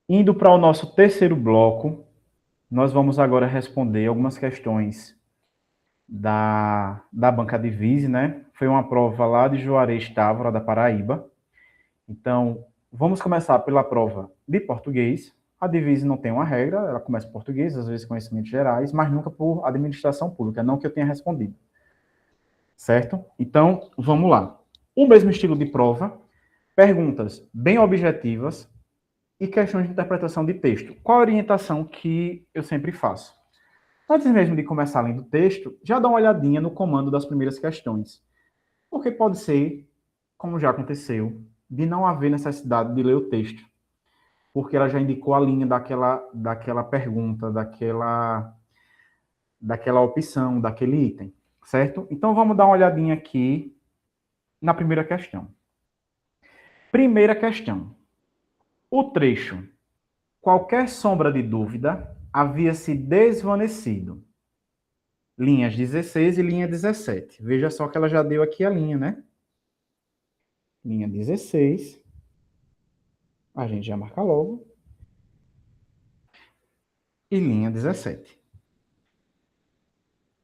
Indo para o nosso terceiro bloco, nós vamos agora responder algumas questões da banca Divise, né? Foi uma prova lá de Juarez Távora, da Paraíba. Então, vamos começar pela prova de português. A Divise não tem uma regra, ela começa em português, às vezes conhecimentos gerais, mas nunca por administração pública, não que eu tenha respondido. Certo? Então, vamos lá. O mesmo estilo de prova, perguntas bem objetivas e questões de interpretação de texto. Qual a orientação que eu sempre faço? Antes mesmo de começar lendo o texto, já dá uma olhadinha no comando das primeiras questões. Porque pode ser, como já aconteceu, de não haver necessidade de ler o texto. Porque ela já indicou a linha daquela pergunta, daquela opção, daquele item. Certo? Então vamos dar uma olhadinha aqui na primeira questão. Primeira questão. O trecho qualquer sombra de dúvida havia se desvanecido. Linhas 16 e linha 17. Veja só que ela já deu aqui a linha, né? Linha 16. A gente já marca logo. E linha 17.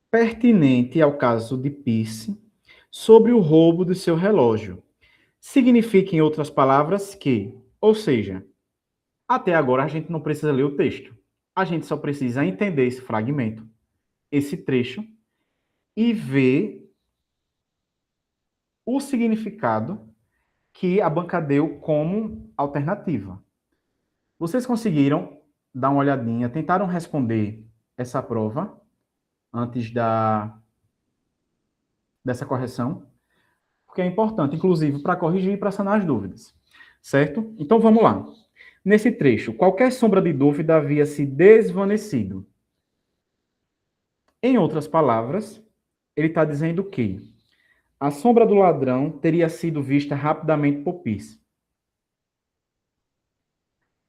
Pertinente ao caso de Pierce sobre o roubo do seu relógio. Significa, em outras palavras, que, ou seja, até agora a gente não precisa ler o texto. A gente só precisa entender esse fragmento, esse trecho, e ver o significado que a banca deu como alternativa. Vocês conseguiram dar uma olhadinha, tentaram responder essa prova antes dessa correção, porque é importante, inclusive, para corrigir e para sanar as dúvidas. Certo? Então vamos lá. Nesse trecho, qualquer sombra de dúvida havia se desvanecido. Em outras palavras, ele está dizendo que a sombra do ladrão teria sido vista rapidamente por Pierce.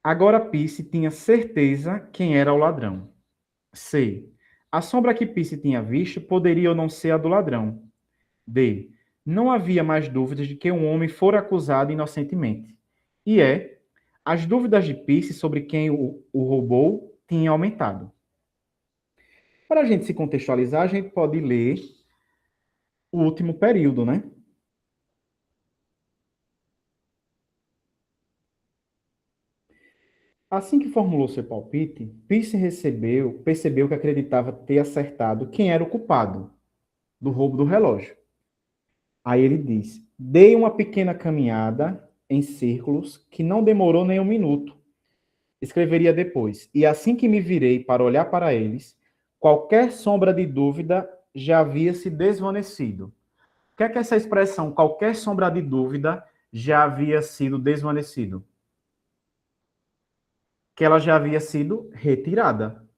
Agora Pierce tinha certeza quem era o ladrão. C. A sombra que Pierce tinha visto poderia ou não ser a do ladrão. D. Não havia mais dúvidas de que um homem fora acusado inocentemente. E E. As dúvidas de Pierce sobre quem o roubou tinham aumentado. Para a gente se contextualizar, a gente pode ler o último período, né? Assim que formulou seu palpite, Pierce percebeu que acreditava ter acertado quem era o culpado do roubo do relógio. Aí ele diz: dei uma pequena caminhada em círculos que não demorou nem um minuto. Escreveria depois. E assim que me virei para olhar para eles, qualquer sombra de dúvida já havia se desvanecido. O que é essa expressão, qualquer sombra de dúvida já havia sido desvanecido? Que ela já havia sido retirada.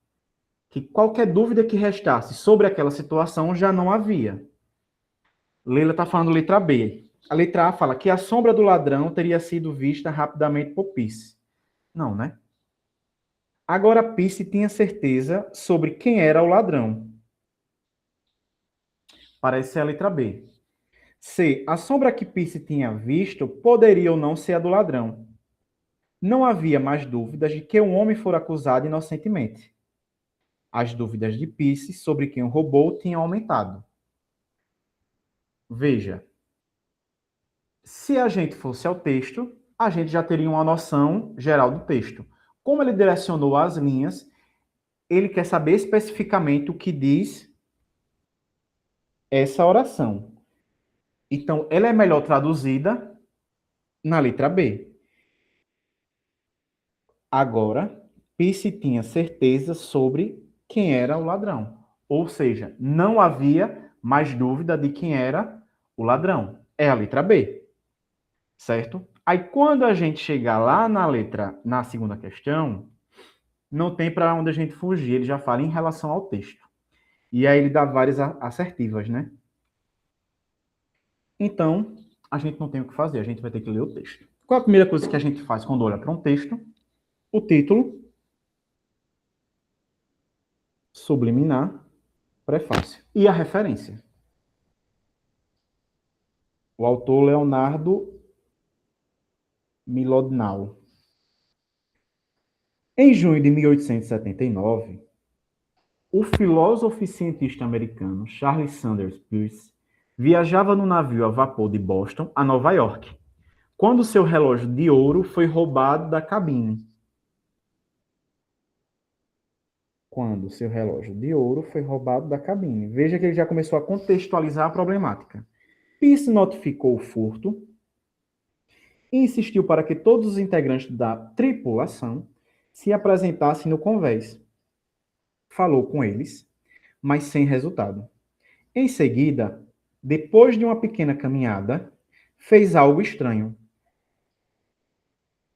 Que qualquer dúvida que restasse sobre aquela situação já não havia. Leila está falando letra B. A letra A fala que a sombra do ladrão teria sido vista rapidamente por Pierce. Não, né? Agora Pierce tinha certeza sobre quem era o ladrão. Parece ser a letra B. C. A sombra que Pierce tinha visto poderia ou não ser a do ladrão. Não havia mais dúvidas de que um homem fora acusado inocentemente. As dúvidas de Pierce sobre quem o roubou tinham aumentado. Veja, se a gente fosse ao texto, a gente já teria uma noção geral do texto. Como ele direcionou as linhas, ele quer saber especificamente o que diz essa oração. Então, ela é melhor traduzida na letra B. Agora, Pierce tinha certeza sobre quem era o ladrão. Ou seja, não havia mais dúvida de quem era o ladrão. É a letra B, certo? Aí, quando a gente chegar lá na segunda questão, não tem para onde a gente fugir, ele já fala em relação ao texto. E aí ele dá várias assertivas, né? Então, a gente não tem o que fazer, a gente vai ter que ler o texto. Qual a primeira coisa que a gente faz quando olha para um texto? O título, subliminar, prefácio. E a referência. O autor Leonardo Milodnau. Em junho de 1879, o filósofo e cientista americano Charles Sanders Peirce viajava no navio a vapor de Boston a Nova York, quando seu relógio de ouro foi roubado da cabine. Quando seu relógio de ouro foi roubado da cabine. Veja que ele já começou a contextualizar a problemática. Peirce notificou o furto e insistiu para que todos os integrantes da tripulação se apresentassem no convés. Falou com eles, mas sem resultado. Em seguida, depois de uma pequena caminhada, fez algo estranho.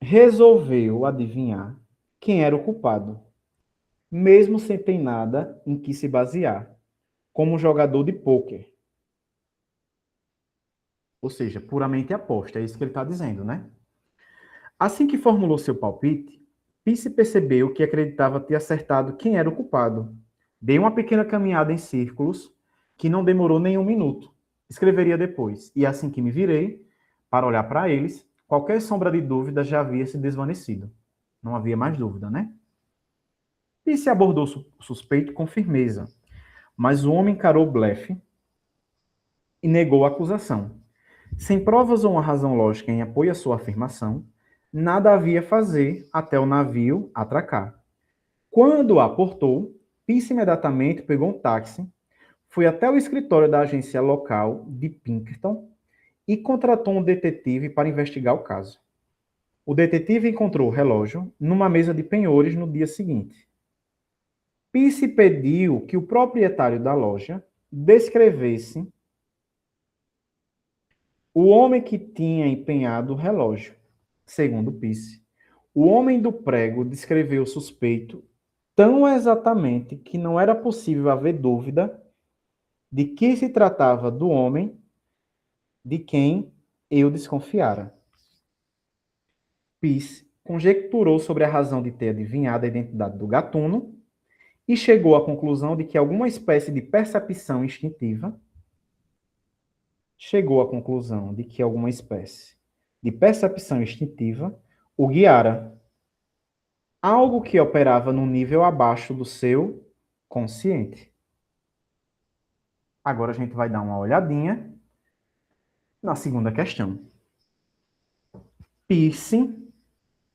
Resolveu adivinhar quem era o culpado, mesmo sem ter nada em que se basear, como um jogador de pôquer. Ou seja, puramente aposta, é isso que ele está dizendo, né? Assim que formulou seu palpite, Pisse percebeu que acreditava ter acertado quem era o culpado. Dei uma pequena caminhada em círculos, que não demorou nem um minuto. Escreveria depois. E assim que me virei, para olhar para eles, qualquer sombra de dúvida já havia se desvanecido. Não havia mais dúvida, né? Pisse abordou o suspeito com firmeza, mas o homem encarou o blefe e negou a acusação. Sem provas ou uma razão lógica em apoio à sua afirmação, nada havia a fazer até o navio atracar. Quando aportou, Peace imediatamente pegou um táxi, foi até o escritório da agência local de Pinkerton e contratou um detetive para investigar o caso. O detetive encontrou o relógio numa mesa de penhores no dia seguinte. Peace pediu que o proprietário da loja descrevesse o homem que tinha empenhado o relógio. Segundo Peace, o homem do prego descreveu o suspeito tão exatamente que não era possível haver dúvida de que se tratava do homem de quem eu desconfiara. Peace conjecturou sobre a razão de ter adivinhado a identidade do gatuno e chegou à conclusão de que alguma espécie de percepção instintiva o guiara, algo que operava num nível abaixo do seu consciente. Agora a gente vai dar uma olhadinha na segunda questão. Peirce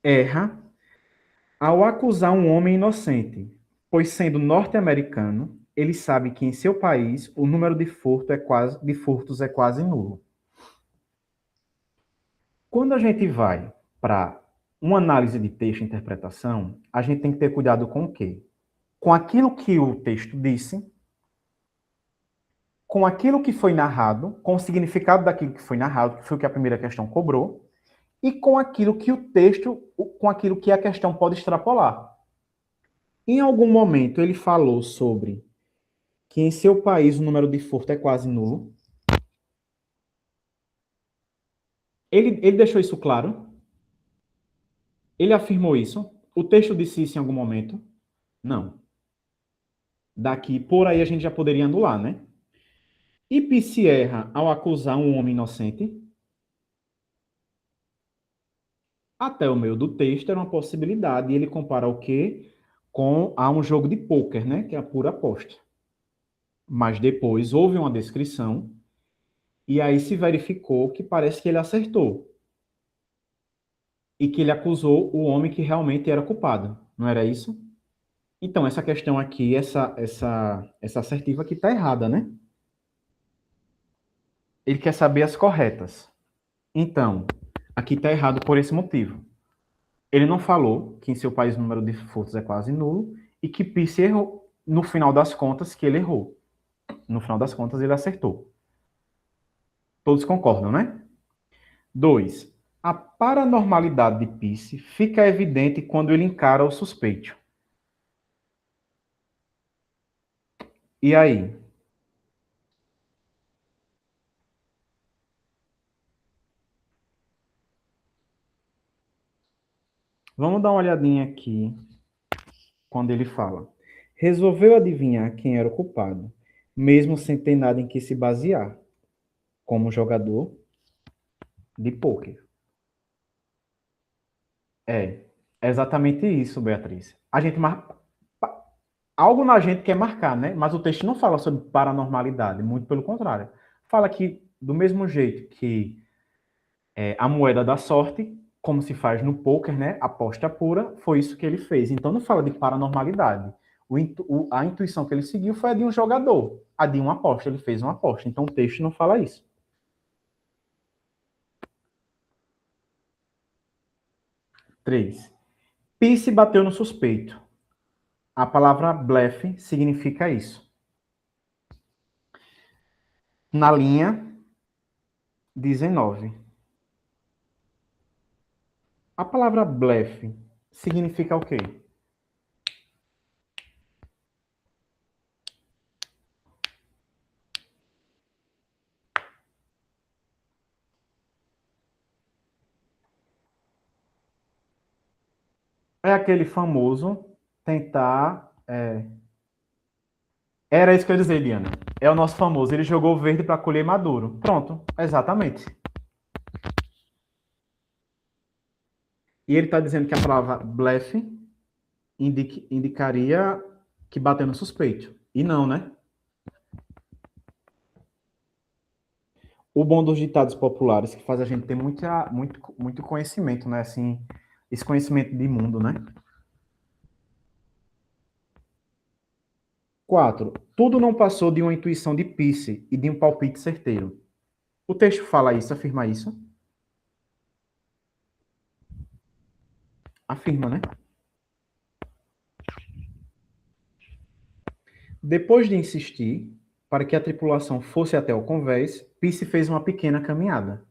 erra ao acusar um homem inocente, pois sendo norte-americano, ele sabe que em seu país o número de furtos é quase nulo. Quando a gente vai para uma análise de texto e interpretação, a gente tem que ter cuidado com o quê? Com aquilo que o texto disse, com aquilo que foi narrado, com o significado daquilo que foi narrado, que foi o que a primeira questão cobrou, e com aquilo que o texto, com aquilo que a questão pode extrapolar. Em algum momento ele falou sobre que em seu país o número de furto é quase nulo. Ele deixou isso claro? Ele afirmou isso? O texto disse isso em algum momento? Não. Daqui, por aí a gente já poderia anular, né? E Peirce erra ao acusar um homem inocente? Até o meio do texto era uma possibilidade. E ele compara o quê? A um jogo de pôquer, né? Que é a pura aposta. Mas depois houve uma descrição e aí se verificou que parece que ele acertou. E que ele acusou o homem que realmente era culpado. Não era isso? Então, essa questão aqui, essa assertiva aqui está errada, né? Ele quer saber as corretas. Então, aqui está errado por esse motivo. Ele não falou que em seu país o número de furtos é quase nulo e que Peirce errou, no final das contas, que ele errou. No final das contas, ele acertou. Todos concordam, né? 2. A paranormalidade de Peirce fica evidente quando ele encara o suspeito. E aí? Vamos dar uma olhadinha aqui quando ele fala. Resolveu adivinhar quem era o culpado, mesmo sem ter nada em que se basear, como jogador de pôquer. É. É exatamente isso, Beatriz. A gente algo na gente quer marcar, né? Mas o texto não fala sobre paranormalidade, muito pelo contrário. Fala que, do mesmo jeito que a moeda da sorte, como se faz no poker, né? Aposta pura, foi isso que ele fez. Então não fala de paranormalidade. A intuição que ele seguiu foi a de um jogador, a de uma aposta. Ele fez uma aposta. Então o texto não fala isso. 3. Pisse bateu no suspeito. A palavra blefe significa isso. Na linha 19. A palavra blefe significa o quê? É aquele famoso tentar. Era isso que eu ia dizer, Eliana. É o nosso famoso. Ele jogou verde para colher maduro. Pronto, exatamente. E ele está dizendo que a palavra blefe indicaria que bateu no suspeito. E não, né? O bom dos ditados populares que faz a gente ter muito conhecimento, né? Assim, esse conhecimento de mundo, né? 4. Tudo não passou de uma intuição de Pisse e de um palpite certeiro. O texto fala isso, afirma isso? Afirma, né? Depois de insistir para que a tripulação fosse até o convés, Pisse fez uma pequena caminhada.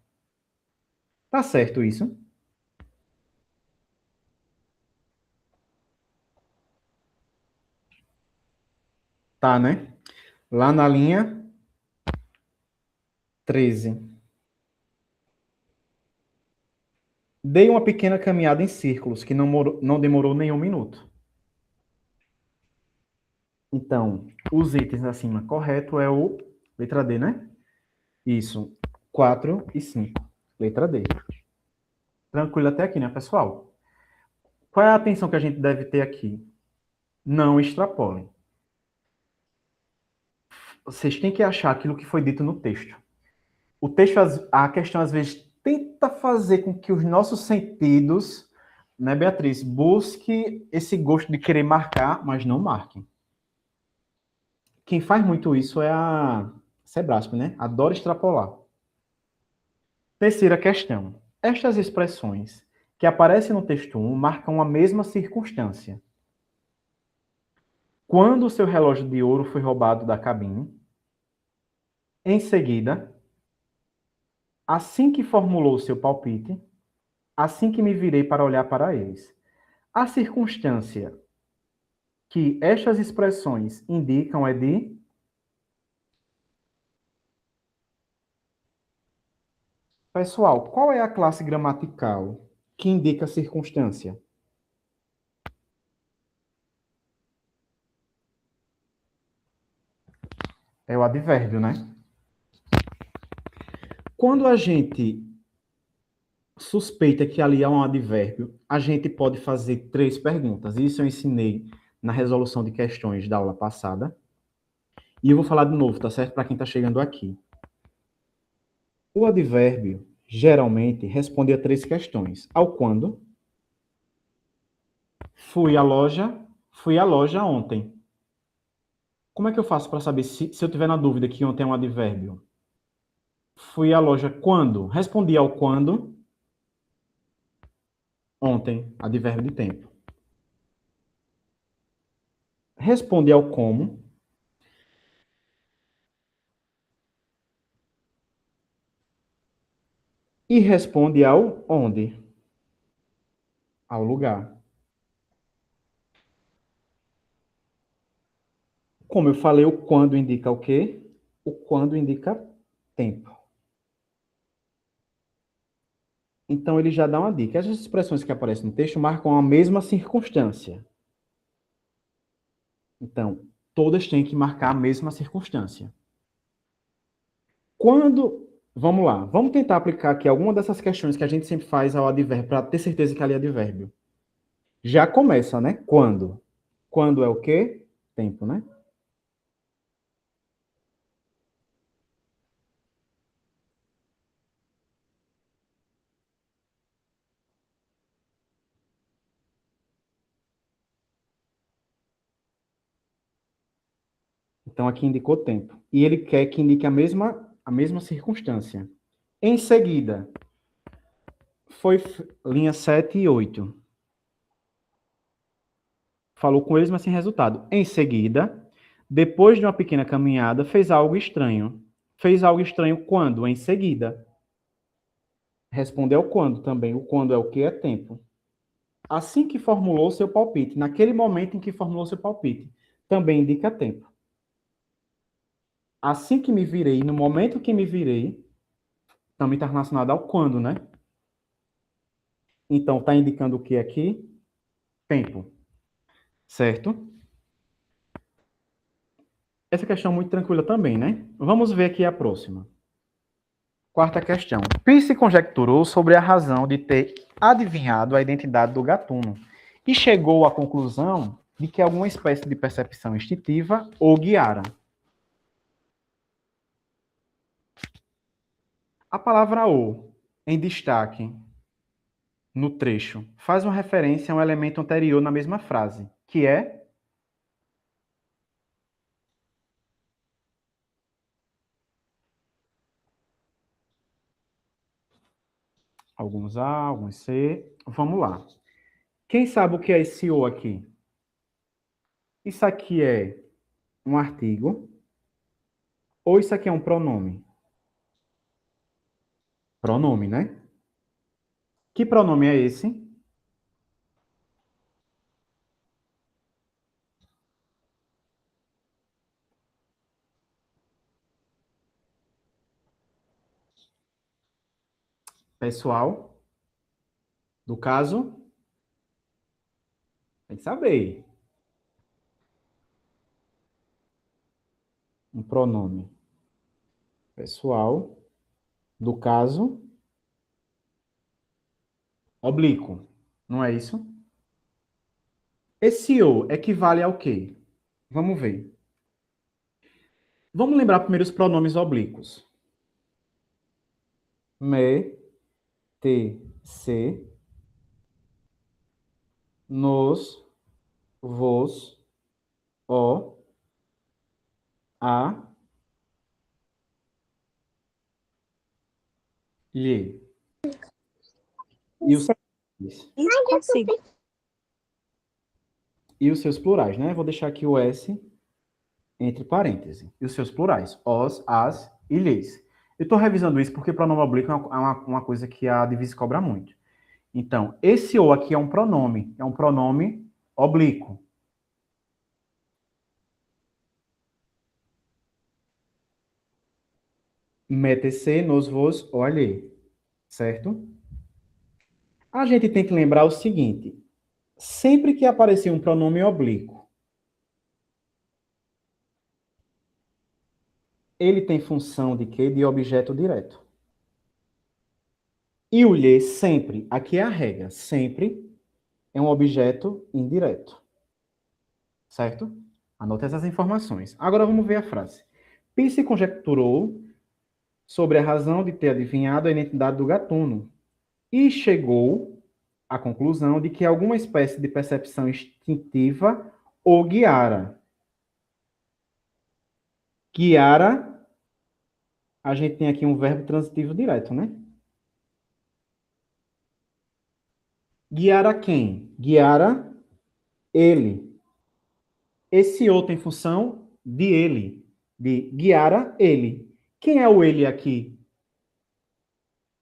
Tá certo isso? Tá, né? Lá na linha 13. Dei uma pequena caminhada em círculos, que não demorou nem um minuto. Então, os itens acima correto é o letra D, né? Isso. 4 e 5. Letra D. Tranquilo até aqui, né, pessoal? Qual é a atenção que a gente deve ter aqui? Não extrapolem. Vocês têm que achar aquilo que foi dito no texto. O texto, a questão às vezes tenta fazer com que os nossos sentidos, né, Beatriz, busque esse gosto de querer marcar, mas não marquem. Quem faz muito isso é a Sebrasp, né? Adora extrapolar. Terceira questão. Estas expressões que aparecem no texto 1 marcam a mesma circunstância. Quando o seu relógio de ouro foi roubado da cabine, em seguida, assim que formulou seu palpite, assim que me virei para olhar para eles. A circunstância que estas expressões indicam é de. Pessoal, qual é a classe gramatical que indica a circunstância? É o advérbio, né? Quando a gente suspeita que ali há um advérbio, a gente pode fazer 3 perguntas. Isso eu ensinei na resolução de questões da aula passada. E eu vou falar de novo, tá certo? Para quem está chegando aqui. O advérbio geralmente responde a 3 questões. Ao quando? Fui à loja ontem. Como é que eu faço para saber se eu tiver na dúvida que ontem é um advérbio? Fui à loja quando? Respondi ao quando. Ontem, advérbio de tempo. Responde ao como. E responde ao onde. Ao lugar. Como eu falei, o quando indica o quê? O quando indica tempo. Então, ele já dá uma dica. Essas expressões que aparecem no texto marcam a mesma circunstância. Então, todas têm que marcar a mesma circunstância. Quando. Vamos lá. Vamos tentar aplicar aqui alguma dessas questões que a gente sempre faz ao advérbio, para ter certeza que ali é advérbio. Já começa, né? Quando? Quando é o quê? Tempo, né? Então, aqui indicou tempo. E ele quer que indique a mesma circunstância. Em seguida, foi linha 7 e 8. Falou com eles, mas sem resultado. Em seguida, depois de uma pequena caminhada, fez algo estranho. Fez algo estranho quando? Em seguida. Respondeu quando também. O quando é o que? É tempo. Assim que formulou seu palpite, naquele momento em que formulou seu palpite, também indica tempo. Assim que me virei, no momento que me virei, também está relacionado ao quando, né? Então, está indicando o que aqui? Tempo. Certo? Essa questão é muito tranquila também, né? Vamos ver aqui a próxima. Quarta questão. Peirce conjecturou sobre a razão de ter adivinhado a identidade do gatuno e chegou à conclusão de que alguma espécie de percepção instintiva o guiara. A palavra o, em destaque no trecho, faz uma referência a um elemento anterior na mesma frase, que é alguns A, alguns C. Vamos lá. Quem sabe o que é esse o aqui? Isso aqui é um artigo ou isso aqui é um pronome? Pronome, né? Que pronome é esse? Pessoal, do caso, tem que saber. Um pronome pessoal, do caso, oblíquo. Não é isso? Esse o equivale ao quê? Vamos ver. Vamos lembrar primeiro os pronomes oblíquos. Me, te, se, nos, vos, o, a, lhe. E os, Não consigo. e os seus plurais, né? Vou deixar aqui o S entre parênteses. E os seus plurais, os, as e lhes. Eu estou revisando isso porque pronome oblíquo é uma coisa que a Divise cobra muito. Então, esse o aqui é um pronome oblíquo. Mete-se, nos, vos, ou alhe. Certo? A gente tem que lembrar o seguinte: sempre que aparecer um pronome oblíquo, ele tem função de quê? De objeto direto. E o lhe sempre, aqui é a regra, sempre é um objeto indireto. Certo? Anote essas informações. Agora vamos ver a frase. Peirce conjecturou sobre a razão de ter adivinhado a identidade do gatuno e chegou à conclusão de que alguma espécie de percepção instintiva o guiara. Guiara, a gente tem aqui um verbo transitivo direto, né? Guiara quem? Guiara ele. Esse o tem função de ele, de guiara ele. Quem é o ele aqui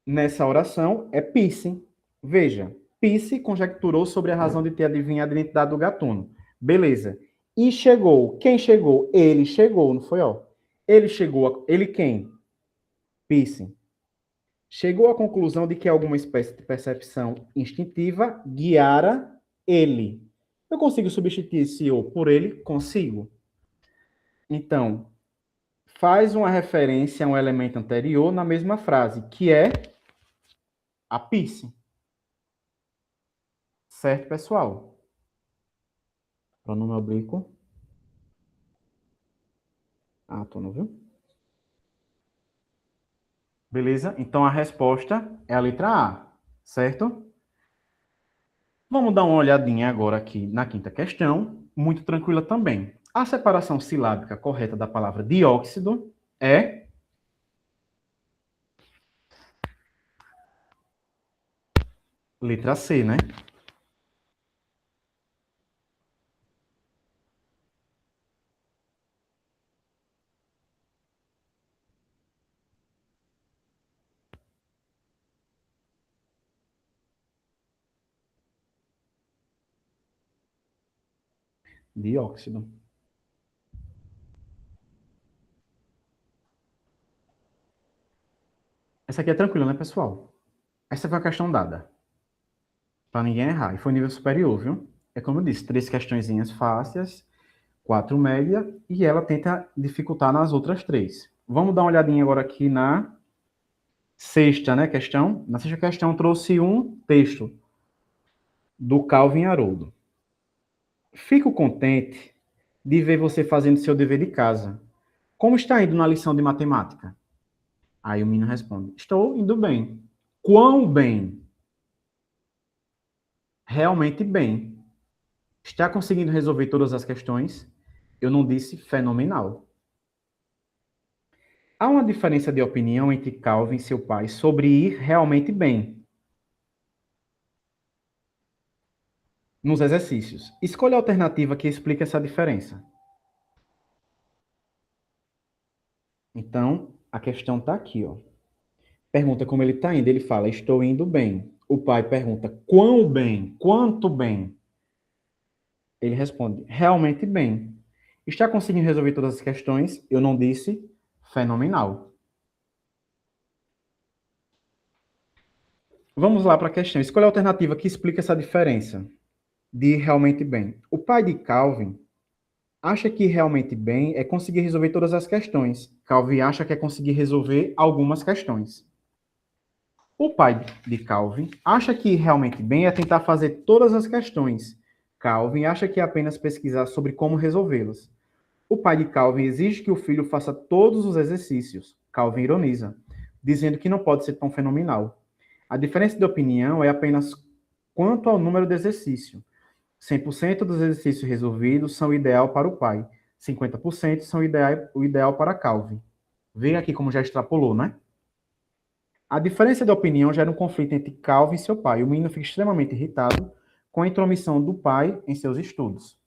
nessa oração? É Peirce. Veja, Peirce conjecturou sobre a razão de ter adivinhado a identidade do gatuno. Beleza. E chegou. Quem chegou? Ele chegou, não foi, ó? Ele chegou. Ele quem? Peirce. Chegou à conclusão de que alguma espécie de percepção instintiva guiara ele. Eu consigo substituir esse o por ele? Consigo. Então, faz uma referência a um elemento anterior na mesma frase, que é a Peirce. Certo, pessoal? Pronome oblíquo. Átono, viu? Beleza? Então a resposta é a letra A, certo? Vamos dar uma olhadinha agora aqui na quinta questão, muito tranquila também. A separação silábica correta da palavra dióxido é letra C, né? Dióxido. Essa aqui é tranquila, né, pessoal? Essa foi a questão dada, para ninguém errar. E foi nível superior, viu? É como eu disse, 3 questõezinhas fáceis, 4 média, e ela tenta dificultar nas outras 3. Vamos dar uma olhadinha agora aqui na sexta, né, questão. Na sexta questão trouxe um texto do Calvin Haroldo. Fico contente de ver você fazendo seu dever de casa. Como está indo na lição de matemática? Aí o menino responde: estou indo bem. Quão bem? Realmente bem. Está conseguindo resolver todas as questões? Eu não disse fenomenal. Há uma diferença de opinião entre Calvin e seu pai sobre ir realmente bem nos exercícios. Escolha a alternativa que explica essa diferença. Então, a questão está aqui, ó. Pergunta como ele está indo. Ele fala, estou indo bem. O pai pergunta, quão bem? Quanto bem? Ele responde, realmente bem. Está conseguindo resolver todas as questões? Eu não disse fenomenal. Vamos lá para a questão. Escolha a alternativa que explica essa diferença de realmente bem. O pai de Calvin acha que realmente bem é conseguir resolver todas as questões. Calvin acha que é conseguir resolver algumas questões. O pai de Calvin acha que realmente bem é tentar fazer todas as questões. Calvin acha que é apenas pesquisar sobre como resolvê-las. O pai de Calvin exige que o filho faça todos os exercícios. Calvin ironiza, dizendo que não pode ser tão fenomenal. A diferença de opinião é apenas quanto ao número de exercícios. 100% dos exercícios resolvidos são o ideal para o pai. 50% são o ideal para Calvin. Veja aqui como já extrapolou, né? A diferença de opinião gera um conflito entre Calvin e seu pai. O menino fica extremamente irritado com a intromissão do pai em seus estudos.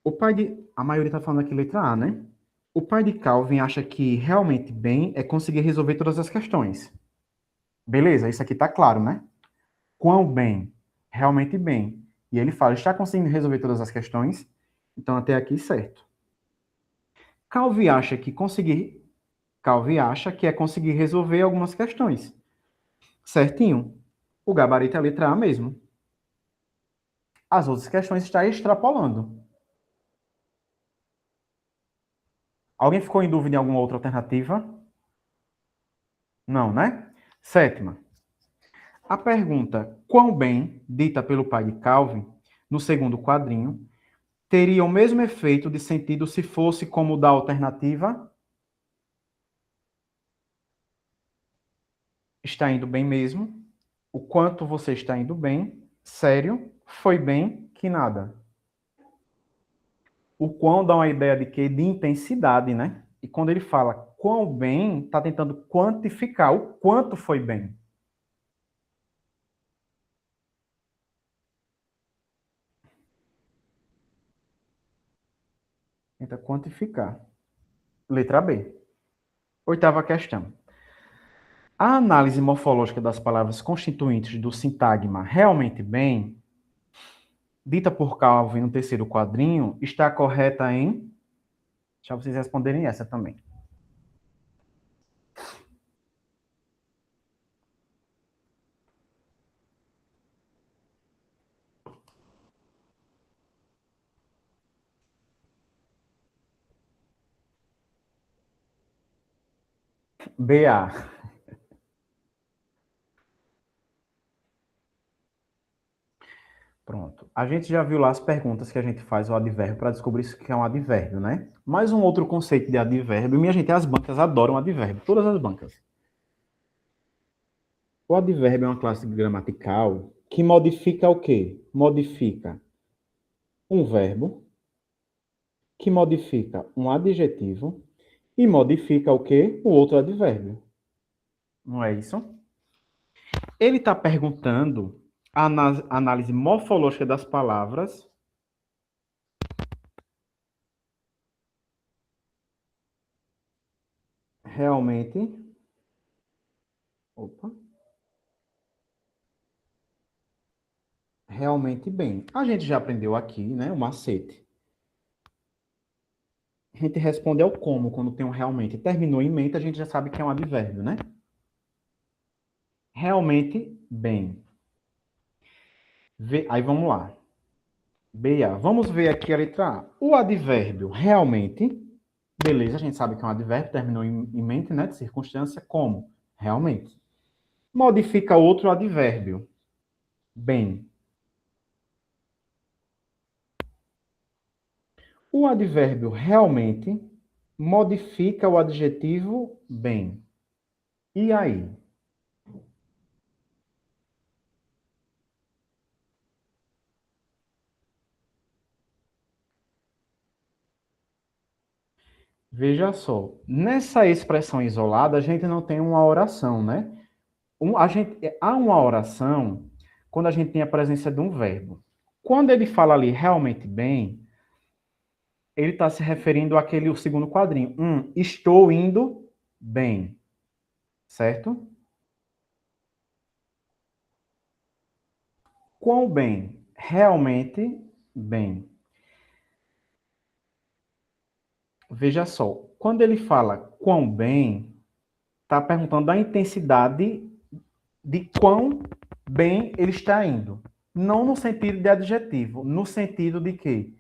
O pai de... A maioria está falando aqui letra A, né? O pai de Calvin acha que realmente bem é conseguir resolver todas as questões. Beleza, isso aqui está claro, né? Quão bem? Realmente bem. E ele fala, está conseguindo resolver todas as questões? Então, até aqui, certo. Calvin acha que conseguir... Calvin acha que é conseguir resolver algumas questões. Certinho. O gabarito é a letra A mesmo. As outras questões está extrapolando. Alguém ficou em dúvida em alguma outra alternativa? Não, né? Sétima. A pergunta quão bem, dita pelo pai de Calvin, no segundo quadrinho, teria o mesmo efeito de sentido se fosse como da alternativa está indo bem mesmo, o quanto você está indo bem, sério, foi bem, que nada. O quão dá uma ideia de quê? De intensidade, né? E quando ele fala quão bem, está tentando quantificar o quanto foi bem. Tenta quantificar. Letra B. Oitava questão. A análise morfológica das palavras constituintes do sintagma realmente bem, dita por Calvin no terceiro quadrinho, está correta em... Deixa vocês responderem essa também. BA. Pronto. A gente já viu lá as perguntas que a gente faz ao advérbio para descobrir isso que é um advérbio, né? Mais um outro conceito de advérbio. Minha gente, as bancas adoram advérbio, todas as bancas. O advérbio é uma classe gramatical que modifica o quê? Modifica um verbo, que modifica um adjetivo e modifica o quê? O outro advérbio. Não é isso? Ele está perguntando a análise morfológica das palavras. Realmente. Opa. Realmente bem. A gente já aprendeu aqui, né? O macete. A gente responde ao como quando tem um realmente. Terminou em mente, a gente já sabe que é um advérbio, né? Realmente bem. Aí vamos lá. BA. Vamos ver aqui a letra A. O advérbio realmente, beleza, a gente sabe que é um advérbio, terminou em mente, né? De circunstância, como? Realmente. Modifica outro advérbio. Bem. O advérbio realmente modifica o adjetivo bem. E aí? Veja só, nessa expressão isolada, a gente não tem uma oração, né? Há uma oração quando a gente tem a presença de um verbo. Quando ele fala ali realmente bem, ele está se referindo àquele o segundo quadrinho. Estou indo bem. Certo? Quão bem? Realmente bem. Veja só, quando ele fala quão bem, está perguntando a intensidade de quão bem ele está indo. Não no sentido de adjetivo, no sentido de quê?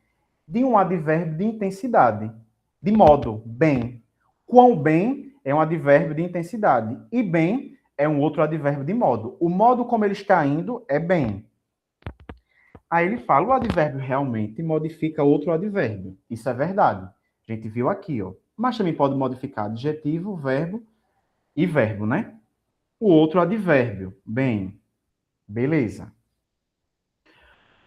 De um advérbio de intensidade. De modo, bem. Quão bem é um advérbio de intensidade. E bem é um outro advérbio de modo. O modo como ele está indo é bem. Aí ele fala, o advérbio realmente modifica outro advérbio. Isso é verdade. A gente viu aqui, ó. Mas também pode modificar adjetivo, verbo e verbo, né? O outro advérbio. Bem, beleza.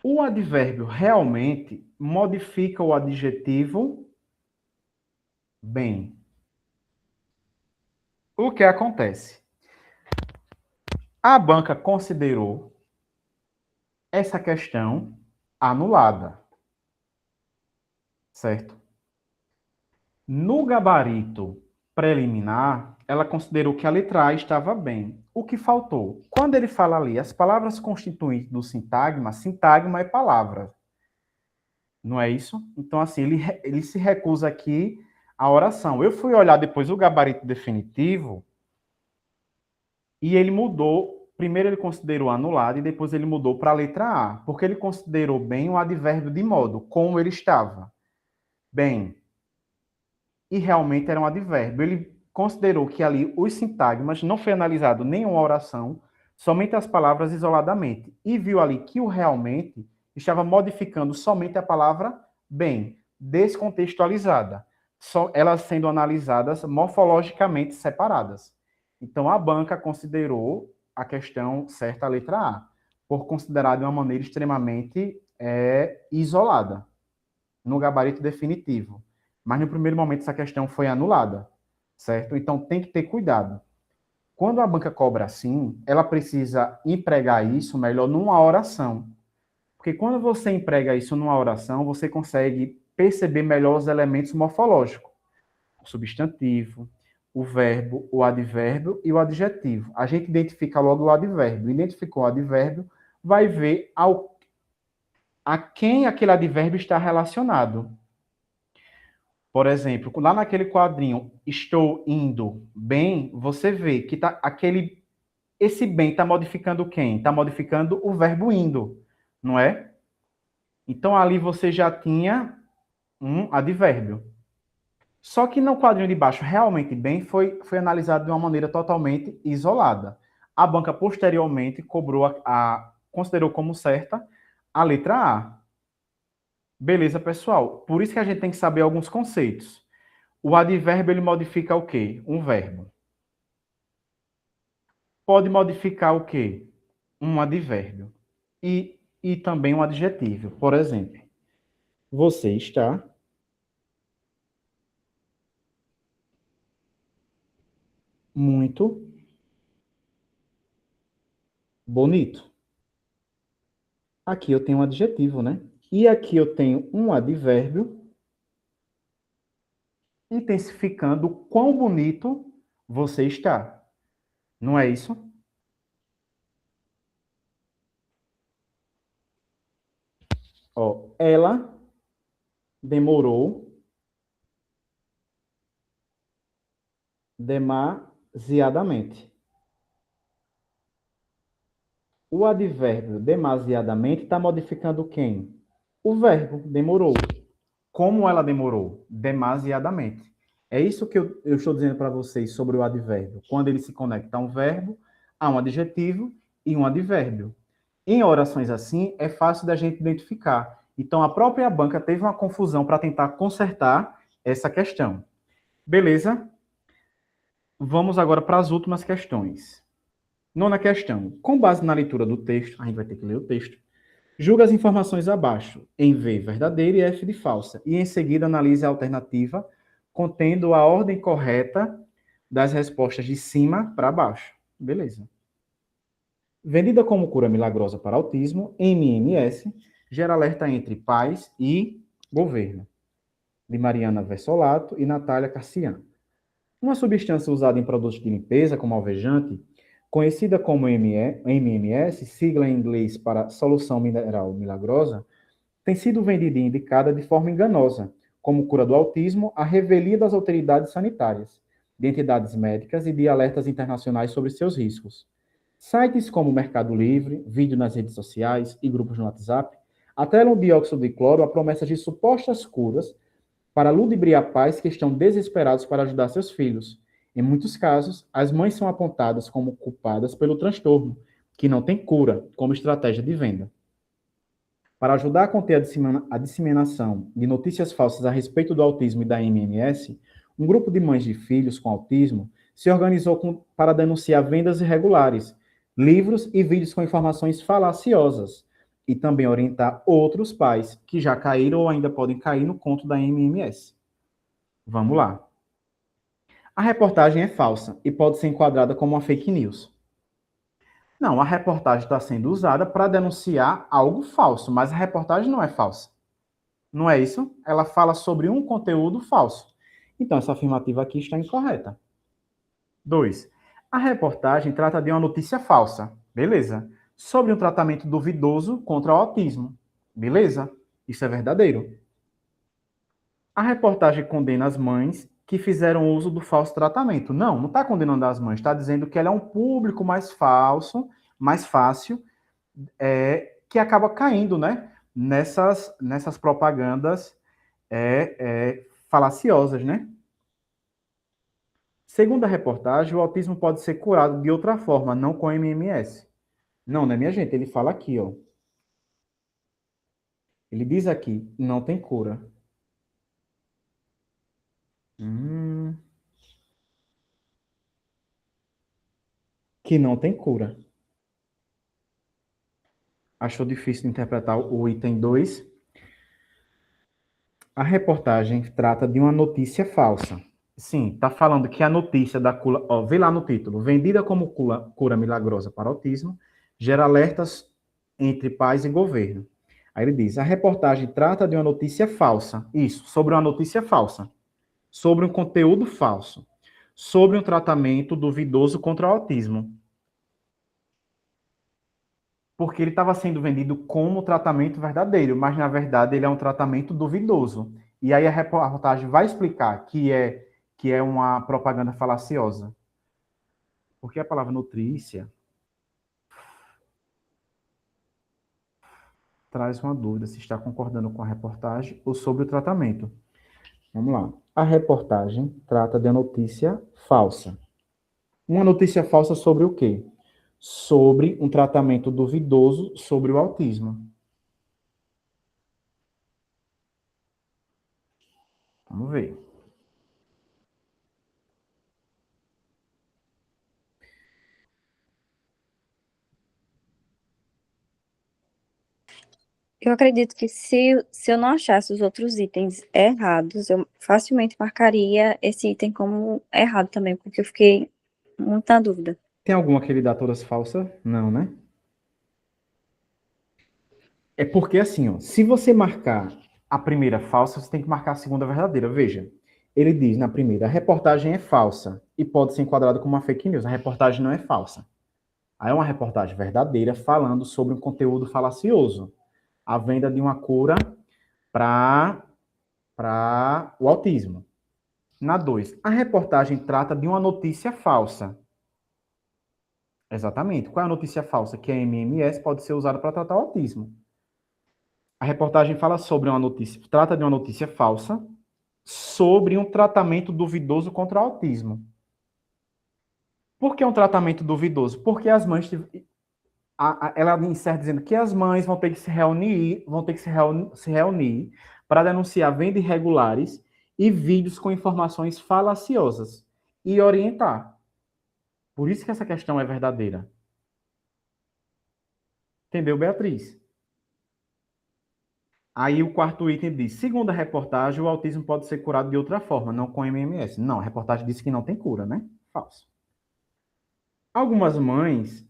O advérbio realmente modifica o adjetivo bem. O que acontece? A banca considerou essa questão anulada. Certo? No gabarito preliminar, ela considerou que a letra A estava bem. O que faltou? Quando ele fala ali, as palavras constituintes do sintagma, sintagma é palavra. Não é isso? Então, assim, ele se recusa aqui à oração. Eu fui olhar depois o gabarito definitivo e ele mudou. Primeiro ele considerou anulado e depois ele mudou para a letra A, porque ele considerou bem o advérbio de modo, como ele estava. Bem. E realmente era um advérbio. Ele considerou que ali os sintagmas não foi analisado nenhuma oração, somente as palavras isoladamente. E viu ali que o realmente estava modificando somente a palavra bem, descontextualizada, só elas sendo analisadas morfologicamente separadas. Então a banca considerou a questão certa, a letra A, por considerar de uma maneira extremamente isolada, no gabarito definitivo. Mas no primeiro momento essa questão foi anulada, certo? Então tem que ter cuidado. Quando a banca cobra assim, ela precisa empregar isso melhor numa oração. Porque quando você emprega isso numa oração, você consegue perceber melhor os elementos morfológicos. O substantivo, o verbo, o advérbio e o adjetivo. A gente identifica logo o advérbio. Identificou o advérbio, vai ver a quem aquele advérbio está relacionado. Por exemplo, lá naquele quadrinho, estou indo bem, você vê que esse bem está modificando quem? Está modificando o verbo indo, não é? Então ali você já tinha um advérbio. Só que no quadrinho de baixo, realmente bem, foi analisado de uma maneira totalmente isolada. A banca posteriormente considerou como certa A letra A. Beleza, pessoal? Por isso que a gente tem que saber alguns conceitos. O advérbio, ele modifica o quê? Um verbo. Pode modificar o quê? Um advérbio. E também um adjetivo. Por exemplo, você está muito bonito. Aqui eu tenho um adjetivo, né? E aqui eu tenho um advérbio intensificando o quão bonito você está. Não é isso? Ó, ela demorou demasiadamente. O advérbio demasiadamente está modificando quem? O verbo demorou. Como ela demorou? Demasiadamente. É isso que eu estou dizendo para vocês sobre o advérbio. Quando ele se conecta a um verbo, a um adjetivo e um advérbio. Em orações assim, é fácil da gente identificar. Então, a própria banca teve uma confusão para tentar consertar essa questão. Beleza? Vamos agora para as últimas questões. Nona questão. Com base na leitura do texto, a gente vai ter que ler o texto. Julga as informações abaixo, em V verdadeira e F de falsa, e em seguida analise a alternativa contendo a ordem correta das respostas de cima para baixo. Beleza. Vendida como cura milagrosa para autismo, MMS gera alerta entre pais e governo. De Mariana Versolato e Natália Cassian. Uma substância usada em produtos de limpeza, como alvejante, conhecida como MMS, sigla em inglês para solução mineral milagrosa, tem sido vendida e indicada de forma enganosa, como cura do autismo, à revelia das autoridades sanitárias, de entidades médicas e de alertas internacionais sobre seus riscos. Sites como Mercado Livre, vídeo nas redes sociais e grupos no WhatsApp atrelam o dióxido de cloro a promessas de supostas curas para ludibriar pais que estão desesperados para ajudar seus filhos. Em muitos casos, as mães são apontadas como culpadas pelo transtorno, que não tem cura, como estratégia de venda. Para ajudar a conter a disseminação de notícias falsas a respeito do autismo e da MMS, um grupo de mães de filhos com autismo se organizou para denunciar vendas irregulares, livros e vídeos com informações falaciosas, e também orientar outros pais que já caíram ou ainda podem cair no conto da MMS. Vamos lá. A reportagem é falsa e pode ser enquadrada como uma fake news. Não, a reportagem está sendo usada para denunciar algo falso, mas a reportagem não é falsa. Não é isso? Ela fala sobre um conteúdo falso. Então, essa afirmativa aqui está incorreta. 2. A reportagem trata de uma notícia falsa. Beleza. Sobre um tratamento duvidoso contra o autismo. Beleza. Isso é verdadeiro. A reportagem condena as mães que fizeram uso do falso tratamento. Não está condenando as mães. Está dizendo que ela é um público mais falso, mais fácil, que acaba caindo, né? Nessas propagandas falaciosas, né? Segundo a reportagem, o autismo pode ser curado de outra forma, não com MMS. Não, né, minha gente? Ele fala aqui, ó. Ele diz aqui, não tem cura. Que não tem cura. Achou difícil de interpretar o item 2? A reportagem trata de uma notícia falsa. Sim, está falando que a notícia da cura, ó, vê lá no título, vendida como cura milagrosa para autismo, gera alertas entre pais e governo. Aí ele diz, a reportagem trata de uma notícia falsa. Isso, sobre uma notícia falsa. Sobre um conteúdo falso. Sobre um tratamento duvidoso contra o autismo. Porque ele estava sendo vendido como tratamento verdadeiro, mas na verdade ele é um tratamento duvidoso. E aí a reportagem vai explicar que é uma propaganda falaciosa. Porque a palavra nutrícia traz uma dúvida se está concordando com a reportagem ou sobre o tratamento. Vamos lá. A reportagem trata de notícia falsa. Uma notícia falsa sobre o quê? Sobre um tratamento duvidoso sobre o autismo. Vamos ver. Eu acredito que se eu não achasse os outros itens errados, eu facilmente marcaria esse item como errado também, porque eu fiquei muito na dúvida. Tem alguma que ele dá todas falsas? Não, né? É porque assim, ó, se você marcar a primeira falsa, você tem que marcar a segunda verdadeira. Veja, ele diz na primeira, a reportagem é falsa e pode ser enquadrada como uma fake news. A reportagem não é falsa. Aí é uma reportagem verdadeira falando sobre um conteúdo falacioso. A venda de uma cura para o autismo. Na 2, a reportagem trata de uma notícia falsa. Exatamente. Qual é a notícia falsa? Que a MMS pode ser usada para tratar o autismo. A reportagem fala sobre uma notícia, trata de uma notícia falsa sobre um tratamento duvidoso contra o autismo. Por que um tratamento duvidoso? Porque as mães, ela encerra dizendo que as mães vão ter que se reunir para denunciar vendas irregulares e vídeos com informações falaciosas e orientar. Por isso que essa questão é verdadeira. Entendeu, Beatriz? Aí o quarto item diz, segundo a reportagem, o autismo pode ser curado de outra forma, não com MMS. Não, a reportagem disse que não tem cura, né? Falso. Algumas mães,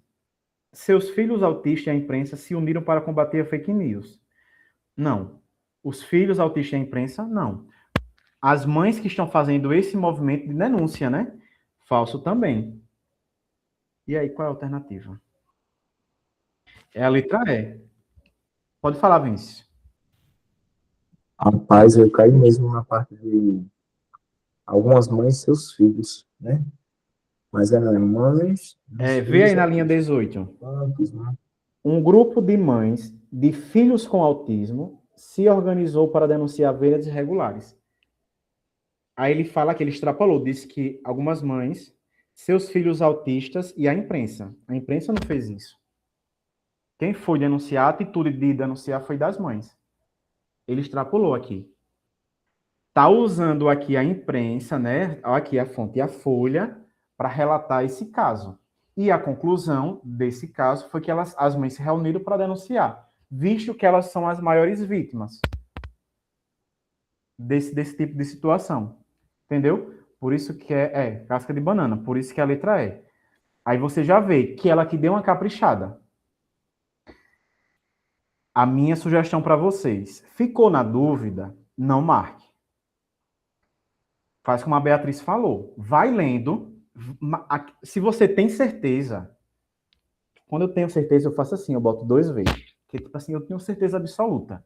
seus filhos autistas e a imprensa se uniram para combater a fake news. Não. Os filhos autistas e a imprensa, não. As mães que estão fazendo esse movimento de denúncia, né? Falso também. E aí, qual é a alternativa? É a letra E. Pode falar, Vinícius. Rapaz, eu caí mesmo na parte de algumas mães e seus filhos, né? Mas é mães dos Vê aí filhos na linha autistas. 18. Né? Um grupo de mães de filhos com autismo se organizou para denunciar vendas irregulares. Aí ele fala que ele extrapolou, disse que algumas mães, seus filhos autistas e a imprensa. A imprensa não fez isso. Quem foi denunciar, a atitude de denunciar foi das mães. Ele extrapolou aqui. Tá usando aqui a imprensa, né? Aqui a fonte, a Folha, para relatar esse caso. E a conclusão desse caso foi que as mães se reuniram para denunciar, visto que elas são as maiores vítimas desse tipo de situação. Entendeu? Por isso que casca de banana, por isso que a letra E. Aí você já vê que ela que deu uma caprichada. A minha sugestão para vocês, ficou na dúvida, não marque. Faz como a Beatriz falou, vai lendo. Se você tem certeza, quando eu tenho certeza, eu faço assim, eu boto 2 vezes. Porque, tipo assim, eu tenho certeza absoluta.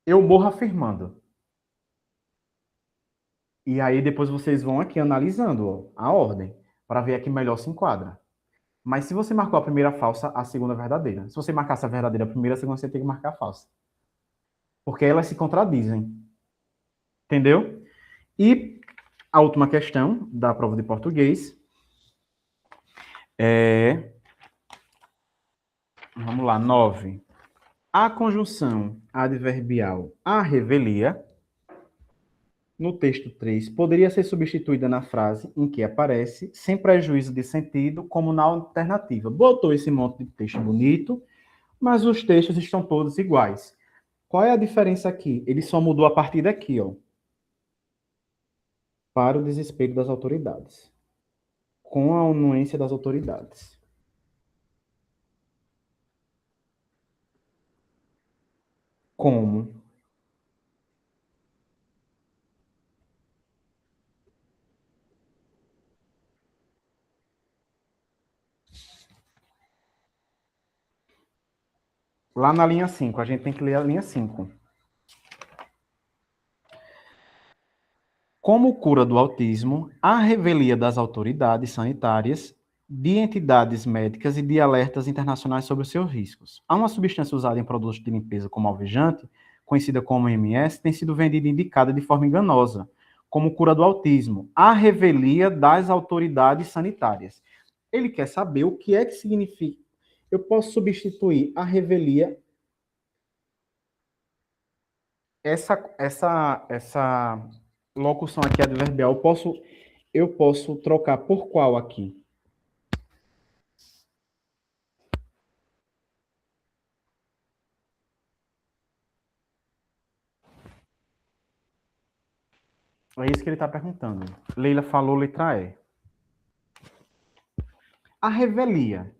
Eu morro afirmando. E aí depois vocês vão aqui analisando ó, a ordem, para ver a que melhor se enquadra. Mas se você marcou a primeira falsa, a segunda verdadeira. Se você marcasse a verdadeira primeira, a segunda você tem que marcar a falsa. Porque elas se contradizem. Entendeu? E a última questão da prova de português é... Vamos lá, 9. A conjunção adverbial à revelia, no texto 3, poderia ser substituída na frase em que aparece, sem prejuízo de sentido, como na alternativa. Botou esse monte de texto bonito, mas os textos estão todos iguais. Qual é a diferença aqui? Ele só mudou a partir daqui, ó. Para o desespero das autoridades. Com a anuência das autoridades. Como? Lá na linha 5, a gente tem que ler a linha 5. Como cura do autismo, a revelia das autoridades sanitárias, de entidades médicas e de alertas internacionais sobre os seus riscos. Há uma substância usada em produtos de limpeza como alvejante, conhecida como MS, tem sido vendida e indicada de forma enganosa, como cura do autismo. A revelia das autoridades sanitárias. Ele quer saber o que é que significa. Eu posso substituir a revelia essa locução aqui adverbial, eu posso trocar por qual aqui? É isso que ele está perguntando. Leila falou letra E. A revelia.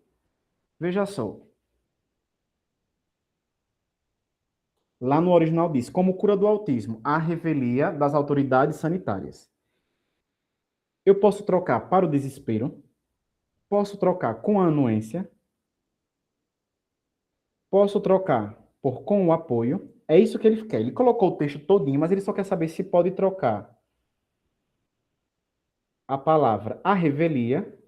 Veja só. Lá no original diz, como cura do autismo, a revelia das autoridades sanitárias. Eu posso trocar para o desespero, posso trocar com a anuência, posso trocar por com o apoio. É isso que ele quer. Ele colocou o texto todinho, mas ele só quer saber se pode trocar a palavra a revelia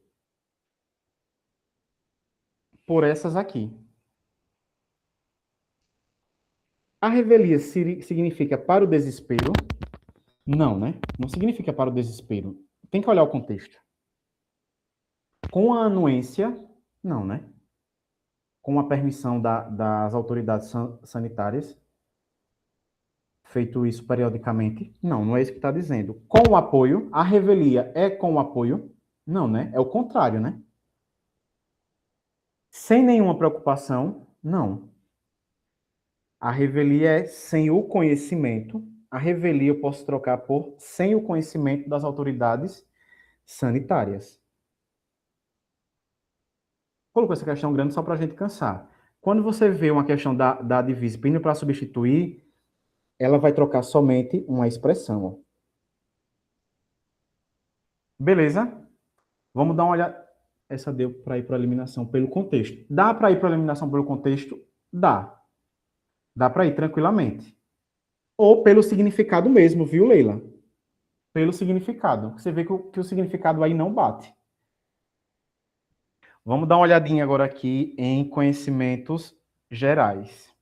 por essas aqui. A revelia significa para o desespero? Não, né? Não significa para o desespero. Tem que olhar o contexto. Com a anuência, não, né? Com a permissão das autoridades sanitárias, feito isso periodicamente? Não, não é isso que está dizendo. Com o apoio, a revelia é com o apoio? Não, né? É o contrário, né? Sem nenhuma preocupação? Não. A revelia é sem o conhecimento. A revelia eu posso trocar por sem o conhecimento das autoridades sanitárias. Colocou essa questão grande só para a gente cansar. Quando você vê uma questão da divisa pedindo para substituir, ela vai trocar somente uma expressão. Ó. Beleza? Vamos dar uma olhada. Essa deu para ir para a eliminação pelo contexto. Dá para ir para a eliminação pelo contexto? Dá. Dá para ir tranquilamente. Ou pelo significado mesmo, viu, Leila? Pelo significado. Você vê que o significado aí não bate. Vamos dar uma olhadinha agora aqui em conhecimentos gerais.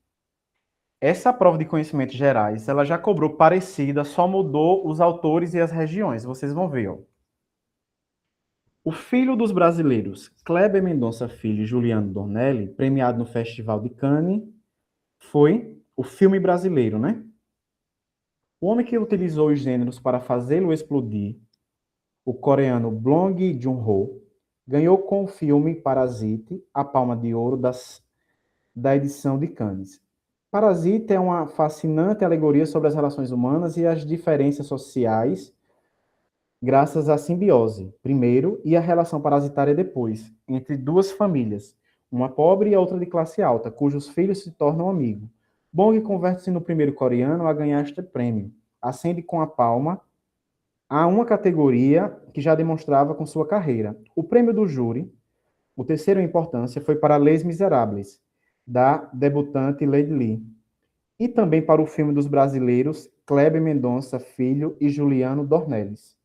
Essa prova de conhecimentos gerais, ela já cobrou parecida, só mudou os autores e as regiões. Vocês vão ver, ó. O filho dos brasileiros, Kleber Mendonça Filho e Juliano Dornelli, premiado no Festival de Cannes, foi o filme brasileiro, né? O homem que utilizou os gêneros para fazê-lo explodir, o coreano Bong Joon-ho, ganhou com o filme Parasite a Palma de Ouro da edição de Cannes. Parasite é uma fascinante alegoria sobre as relações humanas e as diferenças sociais, graças à simbiose, primeiro, e à relação parasitária depois, entre duas famílias, uma pobre e a outra de classe alta, cujos filhos se tornam amigos. Bong converte-se no primeiro coreano a ganhar este prêmio. Ascende com a palma a uma categoria que já demonstrava com sua carreira. O prêmio do júri, o terceiro em importância, foi para Les Misérables, da debutante Lady Lee. E também para o filme dos brasileiros Kleber Mendonça Filho e Juliano Dornelles.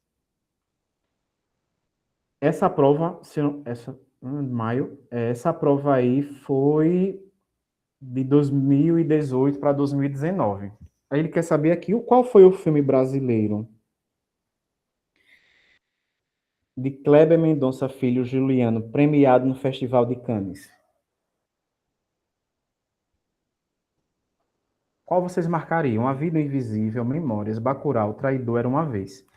Essa prova, essa prova aí foi de 2018 para 2019. Aí ele quer saber aqui qual foi o filme brasileiro de Kleber Mendonça Filho e Juliano, premiado no Festival de Cannes. Qual vocês marcariam? A Vida Invisível, Memórias, Bacurau, Traidor, Era uma Vez.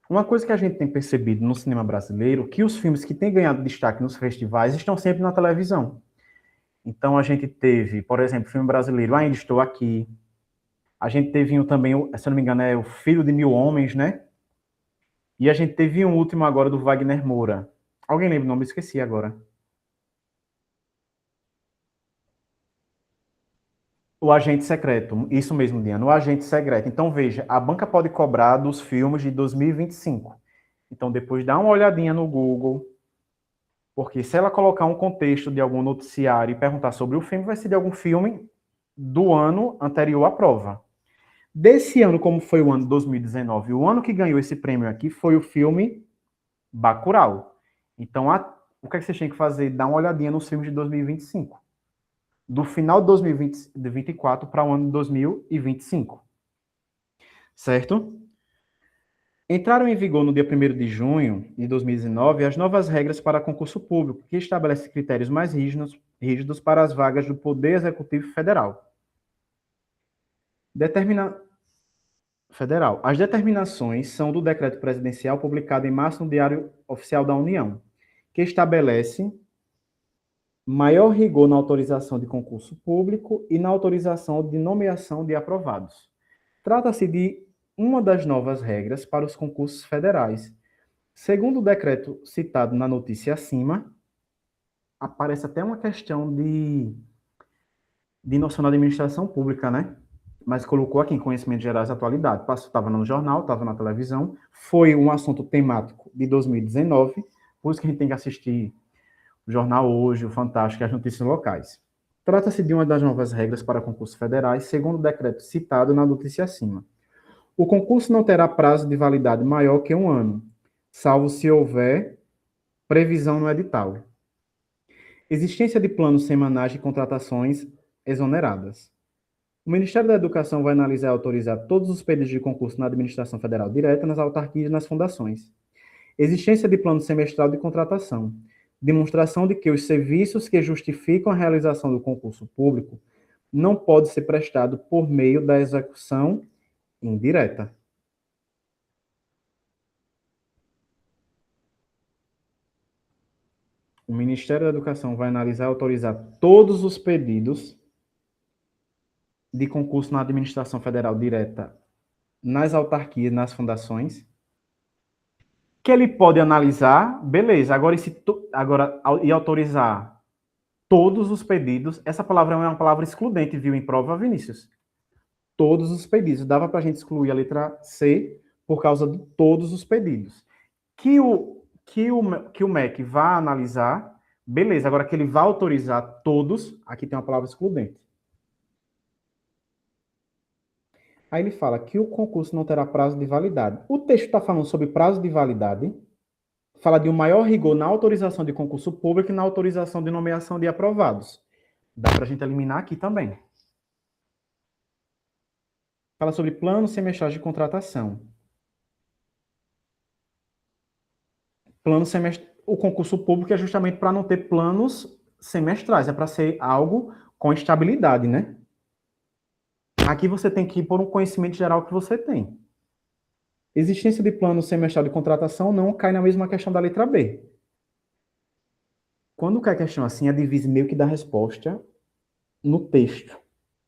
Uma coisa que a gente tem percebido no cinema brasileiro, que os filmes que têm ganhado destaque nos festivais estão sempre na televisão. Então a gente teve, por exemplo, filme brasileiro Ainda Estou Aqui. A gente teve também, se eu não me engano, é O Filho de Mil Homens, né? E a gente teve um último agora do Wagner Moura. Alguém lembra o nome? Esqueci agora. O Agente Secreto, isso mesmo, Diana, o Agente Secreto. Então, veja, a banca pode cobrar dos filmes de 2025. Então, depois dá uma olhadinha no Google, porque se ela colocar um contexto de algum noticiário e perguntar sobre o filme, vai ser de algum filme do ano anterior à prova. Desse ano, como foi o ano de 2019, o ano que ganhou esse prêmio aqui foi o filme Bacurau. Então, o que, é que vocês têm que fazer? Dar uma olhadinha nos filmes de 2025. Do final de 2024 para o ano de 2025. Certo? Entraram em vigor no dia 1º de junho de 2019 as novas regras para concurso público, que estabelecem critérios mais rígidos para as vagas do Poder Executivo Federal. Federal. As determinações são do decreto presidencial publicado em março no Diário Oficial da União, que estabelece maior rigor na autorização de concurso público e na autorização de nomeação de aprovados. Trata-se de uma das novas regras para os concursos federais. Segundo o decreto citado na notícia acima, aparece até uma questão de noção da administração pública, né? Mas colocou aqui em conhecimento gerais da atualidade. Estava no jornal, estava na televisão, foi um assunto temático de 2019, por isso que a gente tem que assistir o Jornal Hoje, o Fantástico e as notícias locais. Trata-se de uma das novas regras para concursos federais, segundo o decreto citado na notícia acima. O concurso não terá prazo de validade maior que 1 ano, salvo se houver previsão no edital. Existência de planos semanais de contratações exoneradas. O Ministério da Educação vai analisar e autorizar todos os pedidos de concurso na administração federal direta, nas autarquias e nas fundações. Existência de plano semestral de contratação. Demonstração de que os serviços que justificam a realização do concurso público não pode ser prestado por meio da execução indireta. O Ministério da Educação vai analisar e autorizar todos os pedidos de concurso na administração federal direta, nas autarquias, nas fundações, que ele pode analisar, beleza, e autorizar todos os pedidos, essa palavra é uma palavra excludente, viu, em prova, Vinícius? Todos os pedidos. Dava para a gente excluir a letra C por causa de todos os pedidos. Que o MEC vai analisar, beleza, agora que ele vai autorizar todos, aqui tem uma palavra excludente. Aí ele fala que o concurso não terá prazo de validade. O texto está falando sobre prazo de validade, fala de um maior rigor na autorização de concurso público e na autorização de nomeação de aprovados. Dá para a gente eliminar aqui também. Fala sobre plano semestral de contratação. O concurso público é justamente para não ter planos semestrais, é para ser algo com estabilidade, né? Aqui você tem que ir por um conhecimento geral que você tem. Existência de plano semestral de contratação não cai na mesma questão da letra B. Quando cai questão assim, a divisa meio que dá resposta no texto,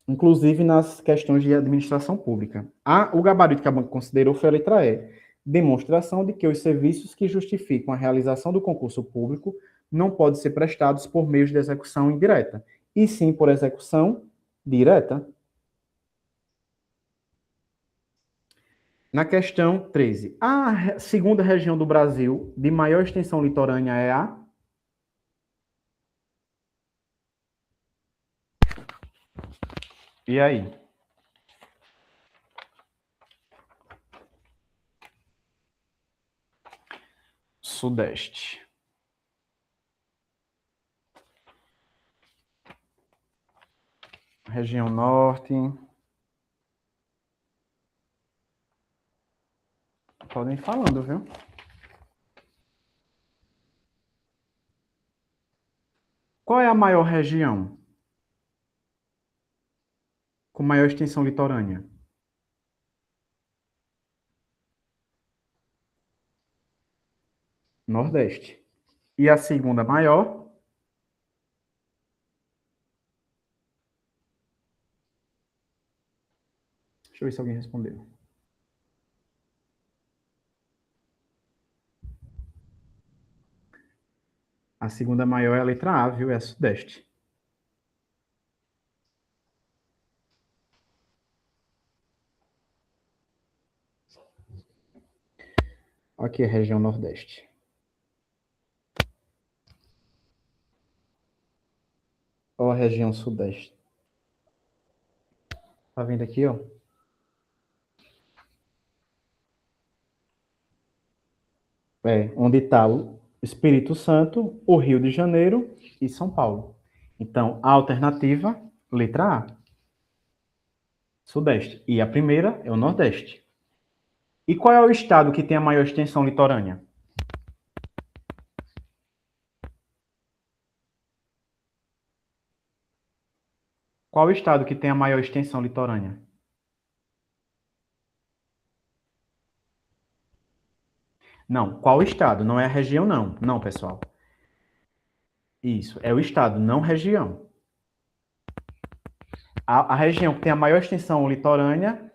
inclusive nas questões de administração pública. O gabarito que a banca considerou foi a letra E. Demonstração de que os serviços que justificam a realização do concurso público não podem ser prestados por meio de execução indireta, e sim por execução direta. Na questão 13, a segunda região do Brasil de maior extensão litorânea é a? E aí? Sudeste. Região Norte. Podem ir falando, viu? Qual é a maior região com maior extensão litorânea? Nordeste. E a segunda maior? Deixa eu ver se alguém respondeu. A segunda maior é a letra A, viu? É a Sudeste. Aqui é a região Nordeste. Ou a região Sudeste. Tá vendo aqui, ó? Onde está o Espírito Santo, o Rio de Janeiro e São Paulo. Então, a alternativa, letra A. Sudeste. E a primeira é o Nordeste. E qual é o estado que tem a maior extensão litorânea? Qual o estado que tem a maior extensão litorânea? Não, qual estado? Não é a região, não. Não, pessoal. Isso, é o estado, não região. A região que tem a maior extensão litorânea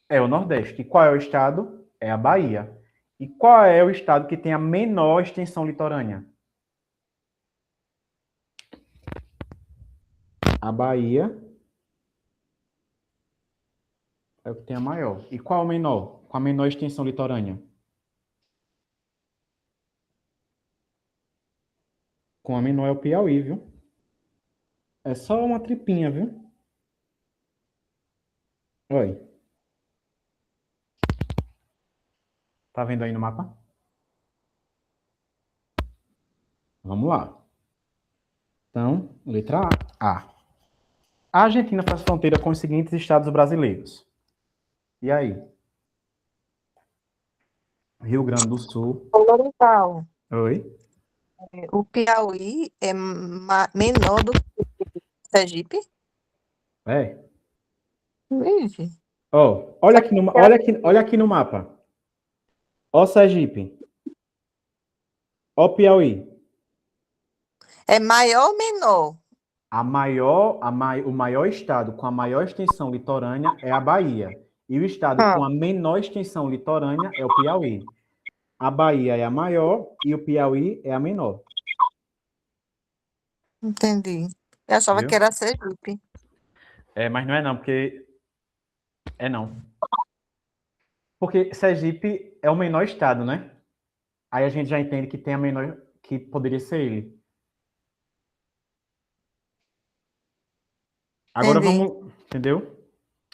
é o Nordeste. E qual é o estado? É a Bahia. E qual é o estado que tem a menor extensão litorânea? A Bahia é o que tem a maior. E qual é o menor? Com a menor extensão litorânea? Com a menor é o Piauí, viu? É só uma tripinha, viu? Oi. Tá vendo aí no mapa? Vamos lá. Então, letra A. A Argentina faz fronteira com os seguintes estados brasileiros. E aí? Rio Grande do Sul. Lourival, Oi? o Piauí é menor do que Sergipe? É. Vixe. Ó, olha aqui no mapa. Ó Sergipe. Ó Piauí. É maior ou menor? O maior estado com a maior extensão litorânea é a Bahia. E o estado Ah, com a menor extensão litorânea é o Piauí. A Bahia é a maior e o Piauí é a menor. entendi. Eu achava que Viu? era Sergipe. É, mas não é não, porque... É não. Porque Sergipe é o menor estado, né? Aí a gente já entende que tem a menor... que poderia ser ele. Agora Entendi. vamos... Entendeu?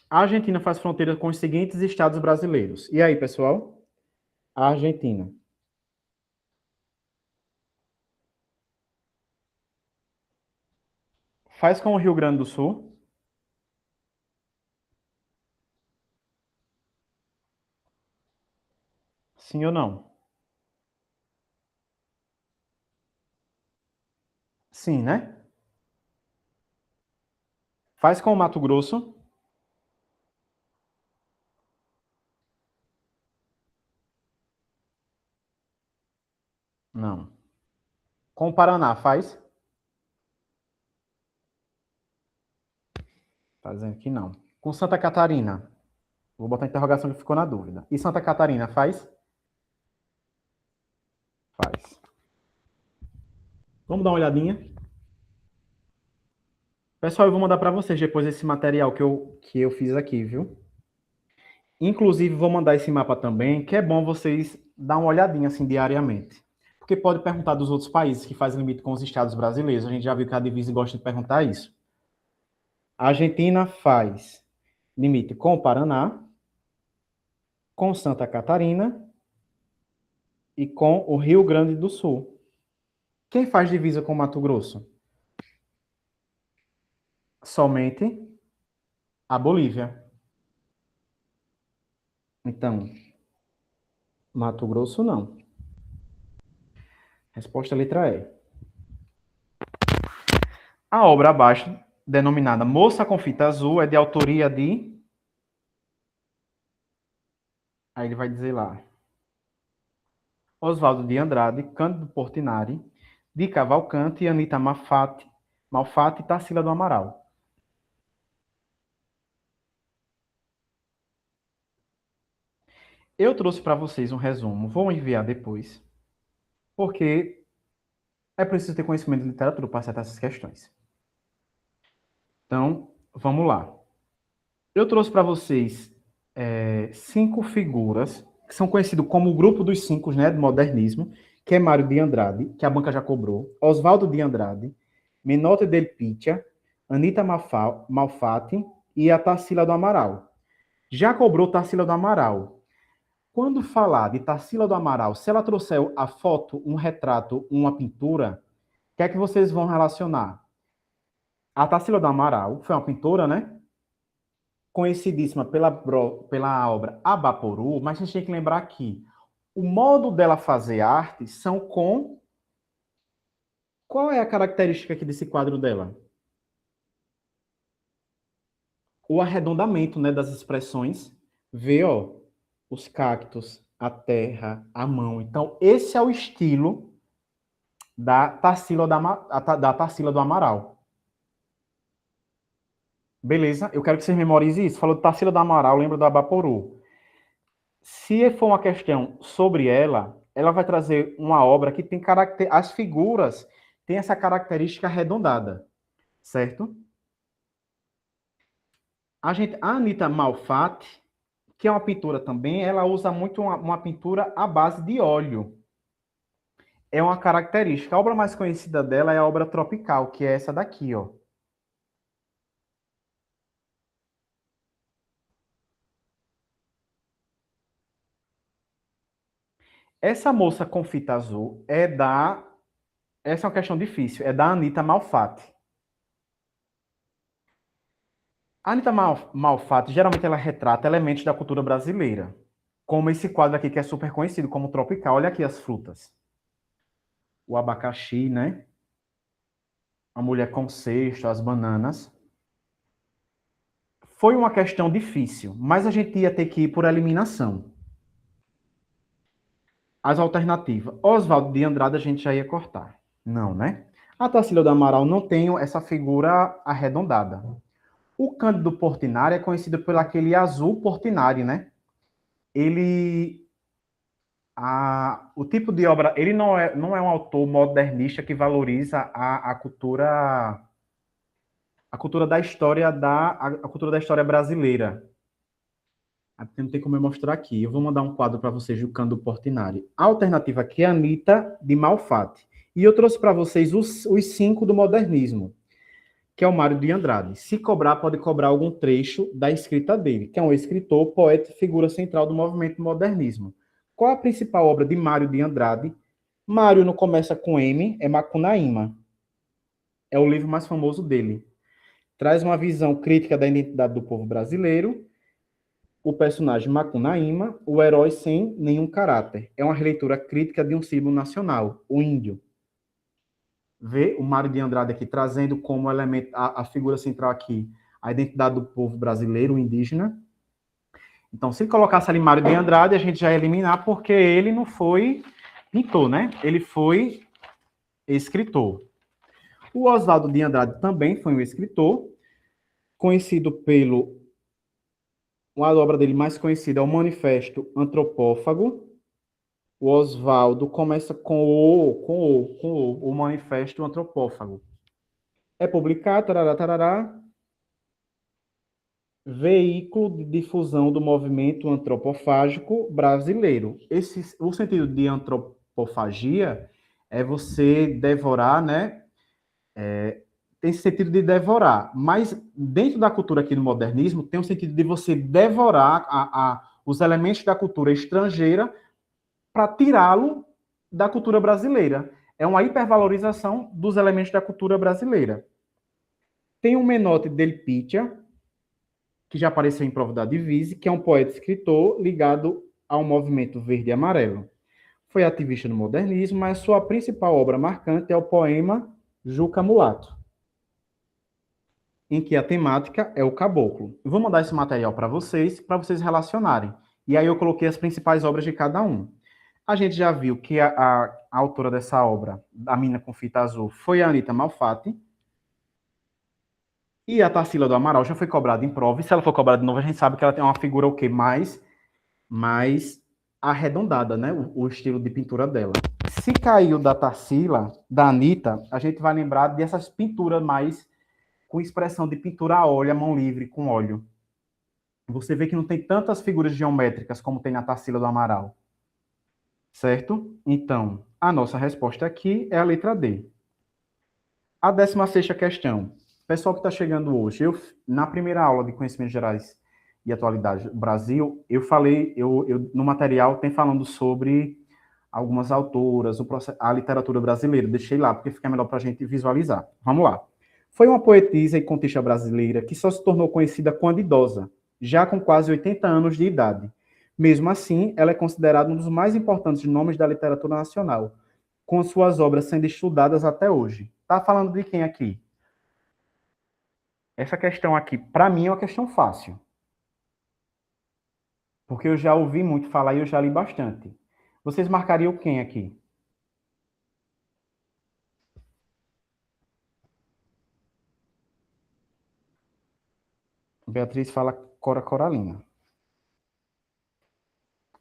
A Argentina faz fronteira com os seguintes estados brasileiros. E aí, pessoal? A Argentina. Faz com o Rio Grande do Sul. Sim ou não? Sim, né? Faz com o Mato Grosso. Não. Com o Paraná, faz? Tá dizendo que não. Com Santa Catarina. Vou botar a interrogação que ficou na dúvida. E Santa Catarina, faz? Faz. Vamos dar uma olhadinha? Pessoal, eu vou mandar para vocês depois esse material que eu fiz aqui, viu? Inclusive, vou mandar esse mapa também, que é bom vocês dar uma olhadinha assim diariamente. Porque pode perguntar dos outros países que fazem limite com os estados brasileiros. A gente já viu que a Divisa gosta de perguntar isso. A Argentina faz limite com o Paraná, com Santa Catarina e com o Rio Grande do Sul. Quem faz divisa com Mato Grosso? Somente a Bolívia. Então, Mato Grosso não. Resposta letra E. A obra abaixo, denominada Moça com Fita Azul, é de autoria de... Aí ele vai dizer lá. Oswaldo de Andrade, Cândido Portinari, de Cavalcante, Anita Malfatti e Tarsila do Amaral. Eu trouxe para vocês um resumo, vou enviar depois, porque é preciso ter conhecimento de literatura para acertar essas questões. Então, vamos lá. Eu trouxe para vocês 5 figuras que são conhecidos como o grupo dos 5, né, do modernismo, que é Mário de Andrade, que a banca já cobrou, Oswaldo de Andrade, Menotti del Picchia, Anita Malfatti e a Tarsila do Amaral. Já cobrou Tarsila do Amaral. Quando falar de Tarsila do Amaral, se ela trouxer a foto, um retrato, uma pintura, o que é que vocês vão relacionar? A Tarsila do Amaral foi uma pintora, né? Conhecidíssima pela obra Abaporu, mas a gente tem que lembrar que o modo dela fazer arte são com... Qual é a característica aqui desse quadro dela? O arredondamento, né, das expressões. Vê, ó, os cactos, a terra, a mão. Então, esse é o estilo da Tarsila do Amaral. Beleza? Eu quero que vocês memorizem isso. Falou de Tarsila do Amaral, lembra do Abaporu. Se for uma questão sobre ela, ela vai trazer uma obra que tem as figuras têm essa característica arredondada, certo? A Anita Malfatti, que é uma pintura também, ela usa muito uma pintura à base de óleo. É uma característica. A obra mais conhecida dela é a obra Tropical, que é essa daqui, ó. Essa moça com fita azul essa é uma questão difícil, é da Anita Malfatti. A Anita Malfatti, geralmente ela retrata elementos da cultura brasileira, como esse quadro aqui que é super conhecido como Tropical. Olha aqui as frutas. O abacaxi, né? A mulher com cesto, as bananas. Foi uma questão difícil, mas a gente ia ter que ir por eliminação. As alternativas. Oswaldo de Andrade a gente já ia cortar. Não, né? A Tarsila do Amaral não tem essa figura arredondada. O Cândido Portinari é conhecido por aquele azul Portinari, né? O tipo de obra, ele não é um autor modernista que valoriza a cultura da história a cultura da história brasileira. Não tem como eu mostrar aqui. Eu vou mandar um quadro para vocês do Cândido Portinari. A alternativa aqui é a Anita de Malfatti. E eu trouxe para vocês os 5 do modernismo, que é o Mário de Andrade. Se cobrar, pode cobrar algum trecho da escrita dele, que é um escritor, poeta e figura central do movimento modernismo. Qual a principal obra de Mário de Andrade? Mário não começa com M, é Macunaíma. É o livro mais famoso dele. Traz uma visão crítica da identidade do povo brasileiro, o personagem Macunaíma, o herói sem nenhum caráter. É uma releitura crítica de um símbolo nacional, o índio. Vê o Mário de Andrade aqui trazendo como elemento, a figura central aqui, a identidade do povo brasileiro, o indígena. Então, se colocasse ali Mário de Andrade, a gente já ia eliminar, porque ele não foi pintor, né? Ele foi escritor. O Oswaldo de Andrade também foi um escritor, conhecido pelo... A obra dele mais conhecida é o Manifesto Antropófago. O Oswaldo começa com o Manifesto Antropófago. É publicado, tarará, tarará, veículo de difusão do movimento antropofágico brasileiro. O sentido de antropofagia é você devorar, né? Tem esse sentido de devorar, mas dentro da cultura aqui do modernismo tem o sentido de você devorar os elementos da cultura estrangeira para tirá-lo da cultura brasileira. É uma hipervalorização dos elementos da cultura brasileira. Tem o Menotti del Pitta, que já apareceu em Prova da Divise, que é um poeta e escritor ligado ao movimento verde e amarelo. Foi ativista no modernismo, mas sua principal obra marcante é o poema Juca Mulato, em que a temática é o caboclo. Eu vou mandar esse material para vocês relacionarem. E aí eu coloquei as principais obras de cada um. A gente já viu que a autora dessa obra, A Mina com Fita Azul, foi a Anita Malfatti. E a Tarsila do Amaral já foi cobrada em prova. E se ela for cobrada de novo, a gente sabe que ela tem uma figura o quê? Mais arredondada, né? O estilo de pintura dela. Se caiu da Tarsila, da Anita, a gente vai lembrar dessas pinturas mais com expressão de pintura a óleo, a mão livre, com óleo. Você vê que não tem tantas figuras geométricas como tem na Tarsila do Amaral. Certo? Então, a nossa resposta aqui é a letra D. A 16ª questão. Pessoal que está chegando hoje, na primeira aula de Conhecimentos Gerais e Atualidade do Brasil, eu falei, no material tem falando sobre algumas autoras, a literatura brasileira. Deixei lá, porque fica melhor para a gente visualizar. Vamos lá. Foi uma poetisa e contista brasileira que só se tornou conhecida quando idosa, já com quase 80 anos de idade. Mesmo assim, ela é considerada um dos mais importantes nomes da literatura nacional, com suas obras sendo estudadas até hoje. Tá falando de quem aqui? Essa questão aqui, para mim, é uma questão fácil. Porque eu já ouvi muito falar e eu já li bastante. Vocês marcariam quem aqui? Beatriz fala Cora Coralina.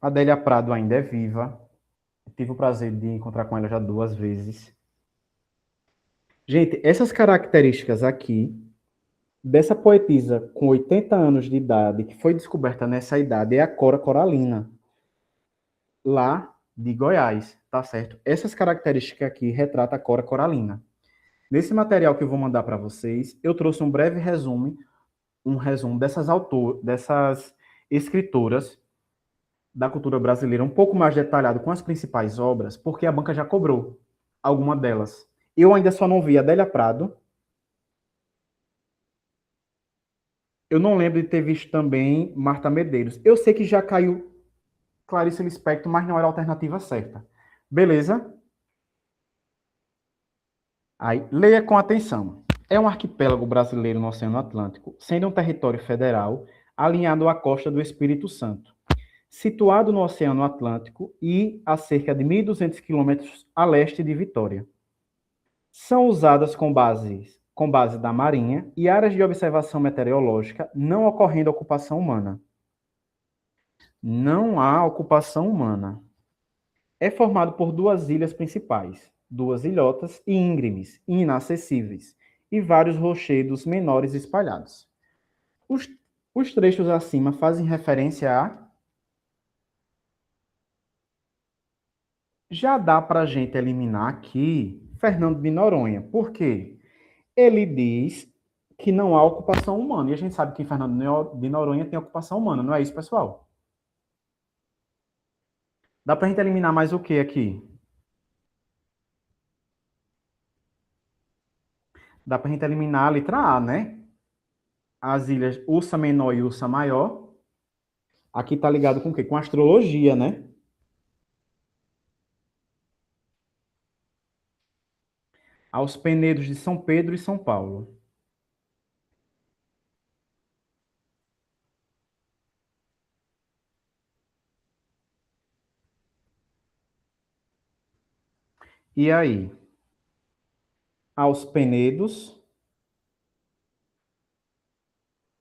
Adélia Prado ainda é viva. Tive o prazer de encontrar com ela já 2 vezes. Gente, essas características aqui, dessa poetisa com 80 anos de idade, que foi descoberta nessa idade, é a Cora Coralina, lá de Goiás, tá certo? Essas características aqui retratam a Cora Coralina. Nesse material que eu vou mandar para vocês, eu trouxe um breve resumo, dessas escritoras da cultura brasileira, um pouco mais detalhado com as principais obras, porque a banca já cobrou alguma delas. Eu ainda só não vi Adélia Prado. Eu não lembro de ter visto também Marta Medeiros. Eu sei que já caiu Clarice Lispector, mas não era a alternativa certa. Beleza? Aí, leia com atenção. É um arquipélago brasileiro no Oceano Atlântico, sendo um território federal alinhado à costa do Espírito Santo, situado no Oceano Atlântico e a cerca de 1.200 quilômetros a leste de Vitória. São usadas com base da Marinha e áreas de observação meteorológica, não ocorrendo ocupação humana. Não há ocupação humana. É formado por 2 ilhas principais, 2 ilhotas e íngremes, inacessíveis, e vários rochedos menores espalhados. Os, os trechos acima fazem referência a... Já dá para a gente eliminar aqui Fernando de Noronha. Por quê? Ele diz que não há ocupação humana. E a gente sabe que em Fernando de Noronha tem ocupação humana, não é isso, pessoal? Dá para a gente eliminar mais o que aqui? Dá para a gente eliminar a letra A, né? As ilhas Ursa Menor e Ursa Maior. Aqui está ligado com o quê? Com astrologia, né? Aos penedos de São Pedro e São Paulo. E aí? Aos penedos,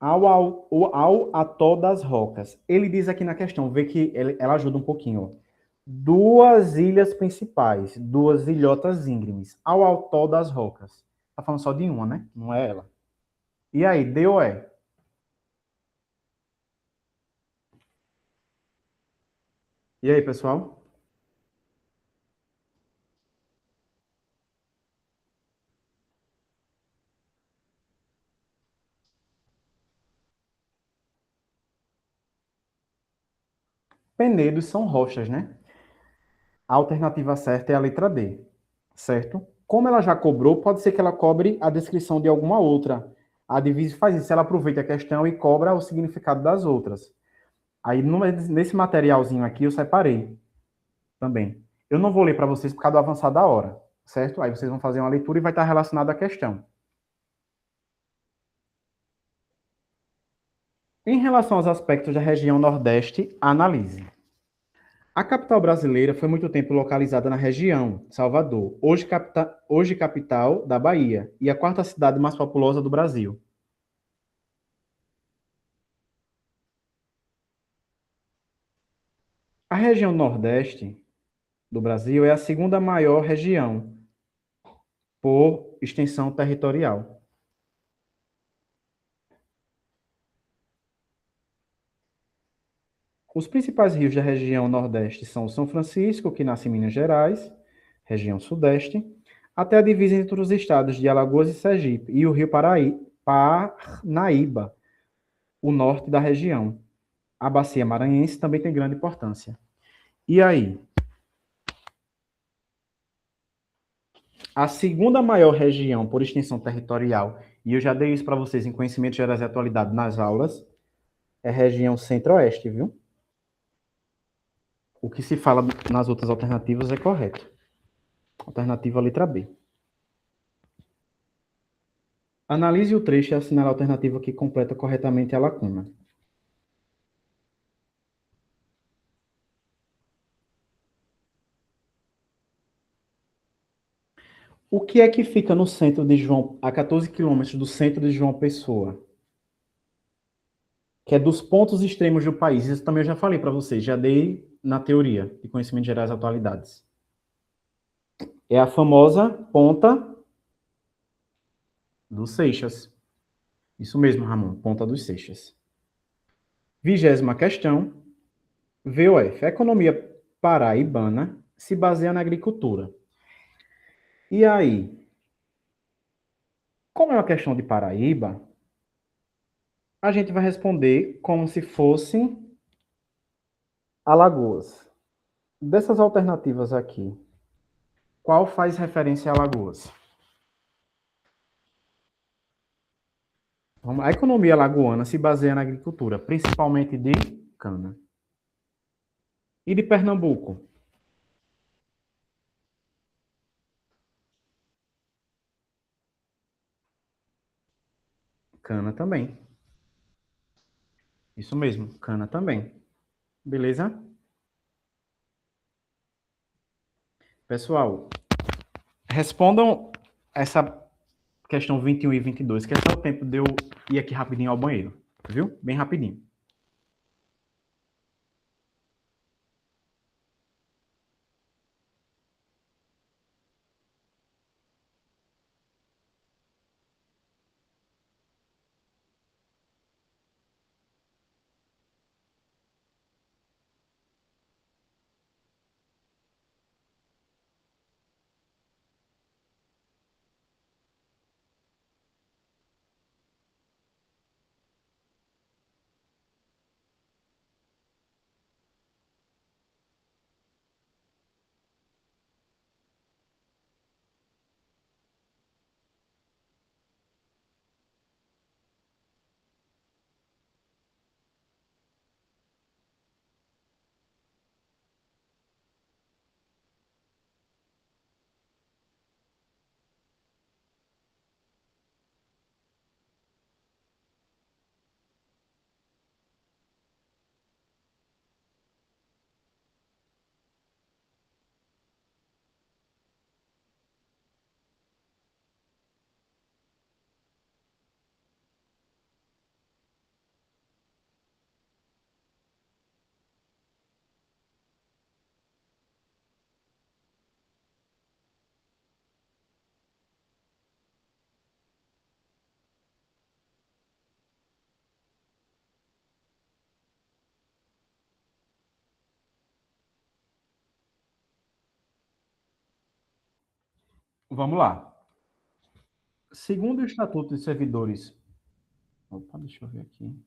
ao atol das rocas. Ele diz aqui na questão, vê que ela ajuda um pouquinho. Ó. 2 ilhas principais, 2 ilhotas íngremes, ao atol das rocas. Tá falando só de uma, né? Não é ela. E aí, D ou E? E aí, pessoal? Penedos são rochas, né? A alternativa certa é a letra D, certo? Como ela já cobrou, pode ser que ela cobre a descrição de alguma outra. A Divise faz isso, ela aproveita a questão e cobra o significado das outras. Aí, nesse materialzinho aqui, eu separei também. Eu não vou ler para vocês por causa do avançar da hora, certo? Aí vocês vão fazer uma leitura e vai estar relacionado à questão. Em relação aos aspectos da região Nordeste, analise. A capital brasileira foi muito tempo localizada na região, Salvador, hoje capital da Bahia, e a quarta cidade mais populosa do Brasil. A região Nordeste do Brasil é a segunda maior região por extensão territorial. Os principais rios da região Nordeste são o São Francisco, que nasce em Minas Gerais, região Sudeste, até a divisa entre os estados de Alagoas e Sergipe, e o rio Parnaíba, o norte da região. A bacia maranhense também tem grande importância. E aí? A segunda maior região por extensão territorial, e eu já dei isso para vocês em Conhecimentos Gerais e Atualidade nas aulas, é a região Centro-Oeste, viu? O que se fala nas outras alternativas é correto. Alternativa letra B. Analise o trecho e assinale a alternativa que completa corretamente a lacuna. O que é que fica no centro de João, a 14 quilômetros do centro de João Pessoa? Que é dos pontos extremos do país. Isso também eu já falei para vocês, já dei na teoria de conhecimentos gerais e atualidades. É a famosa ponta dos Seixas. Isso mesmo, Ramon, ponta dos Seixas. 20ª questão. VOF. A economia paraibana se baseia na agricultura. E aí, como é uma questão de Paraíba, a gente vai responder como se fosse Alagoas. Dessas alternativas aqui, qual faz referência a Alagoas? A economia alagoana se baseia na agricultura, principalmente de cana. E de Pernambuco? Cana também. Isso mesmo, cana também. Beleza? Pessoal, respondam essa questão 21 e 22, que é só o tempo de eu ir aqui rapidinho ao banheiro. Viu? Bem rapidinho. Vamos lá. Segundo o Estatuto de Servidores... Opa, deixa eu ver aqui.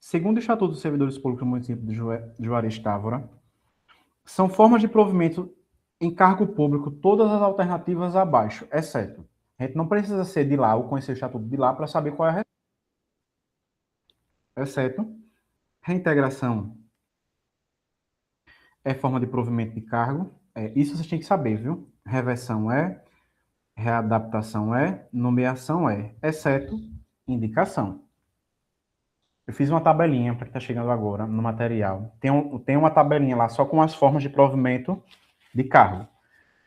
Segundo o Estatuto dos Servidores Públicos do município de Juarez Távora, são formas de provimento em cargo público todas as alternativas abaixo, exceto. A gente não precisa ser de lá ou conhecer o Estatuto de lá para saber qual é a resposta. Exceto reintegração é forma de provimento de cargo. Isso vocês têm que saber, viu? Reversão é, readaptação é, nomeação é, exceto indicação. Eu fiz uma tabelinha para quem está chegando agora no material. Tem uma tabelinha lá só com as formas de provimento de cargo.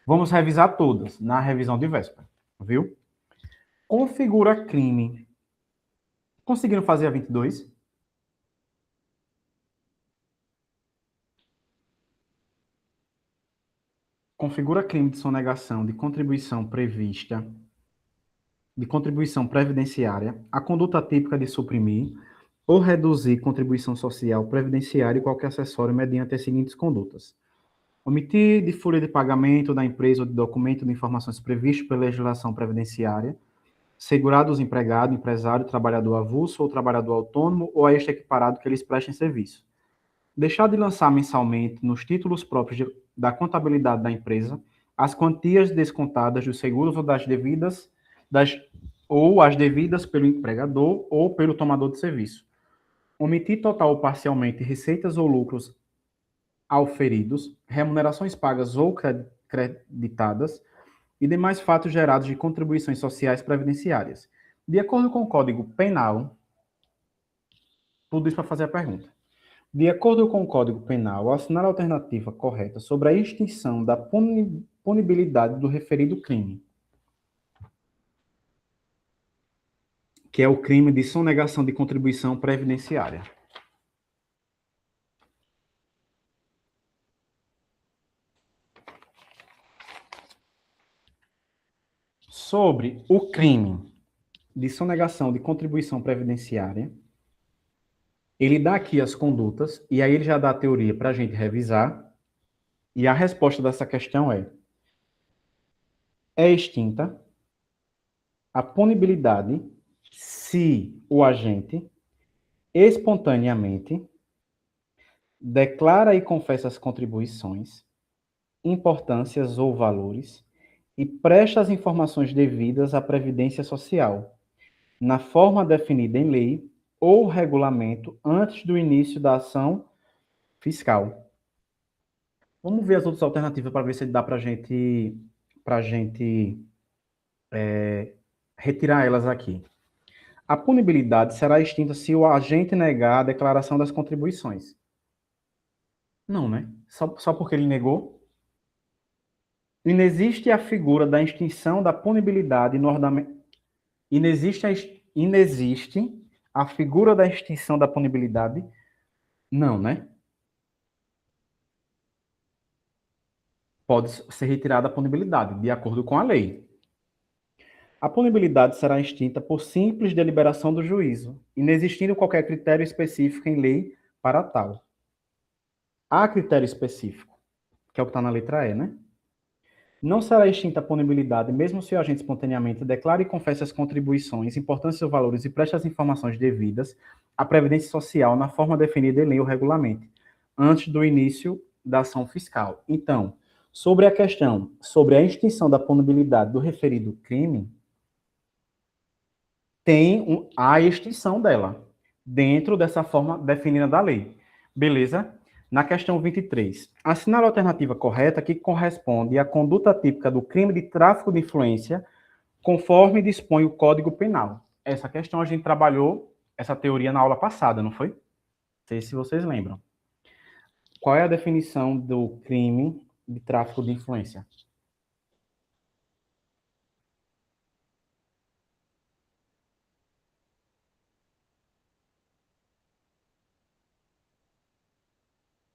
Vamos revisar todas na revisão de véspera, viu? Configura crime. Conseguiram fazer a 22? Configura crime de sonegação de contribuição prevista, de contribuição previdenciária, a conduta típica de suprimir ou reduzir contribuição social, previdenciária e qualquer acessório mediante as seguintes condutas: omitir de folha de pagamento da empresa ou de documento de informações previstos pela legislação previdenciária, segurado os empregados, empresário, trabalhador avulso ou trabalhador autônomo ou a este equiparado que lhes prestem serviço. Deixar de lançar mensalmente nos títulos próprios da contabilidade da empresa as quantias descontadas dos seguros ou as devidas pelo empregador ou pelo tomador de serviço. Omitir total ou parcialmente receitas ou lucros auferidos, remunerações pagas ou creditadas e demais fatos gerados de contribuições sociais previdenciárias. De acordo com o Código Penal, tudo isso para fazer a pergunta. De acordo com o Código Penal, assinar a alternativa correta sobre a extinção da punibilidade do referido crime, que é o crime de sonegação de contribuição previdenciária. Sobre o crime de sonegação de contribuição previdenciária, ele dá aqui as condutas, e aí ele já dá a teoria para a gente revisar, e a resposta dessa questão é extinta a punibilidade se o agente espontaneamente declara e confessa as contribuições, importâncias ou valores e presta as informações devidas à Previdência Social, na forma definida em lei ou regulamento antes do início da ação fiscal. Vamos ver as outras alternativas para ver se dá para a gente retirar elas aqui. A punibilidade será extinta se o agente negar a declaração das contribuições. Não, né? Só porque ele negou? Inexiste a figura da extinção da punibilidade no ordenamento. Inexiste a figura da extinção da punibilidade? Não, né? Pode ser retirada a punibilidade, de acordo com a lei. A punibilidade será extinta por simples deliberação do juízo, inexistindo qualquer critério específico em lei para tal. Há critério específico, que é o que está na letra E, né? Não será extinta a punibilidade, mesmo se o agente espontaneamente declare e confesse as contribuições, importâncias ou valores e preste as informações devidas à Previdência Social na forma definida em lei ou regulamento, antes do início da ação fiscal. Então, sobre a questão sobre a extinção da punibilidade do referido crime, tem a extinção dela, dentro dessa forma definida da lei. Beleza? Na questão 23, assinar a alternativa correta que corresponde à conduta típica do crime de tráfico de influência, conforme dispõe o Código Penal. Essa questão a gente trabalhou, essa teoria na aula passada, não foi? Não sei se vocês lembram. Qual é a definição do crime de tráfico de influência?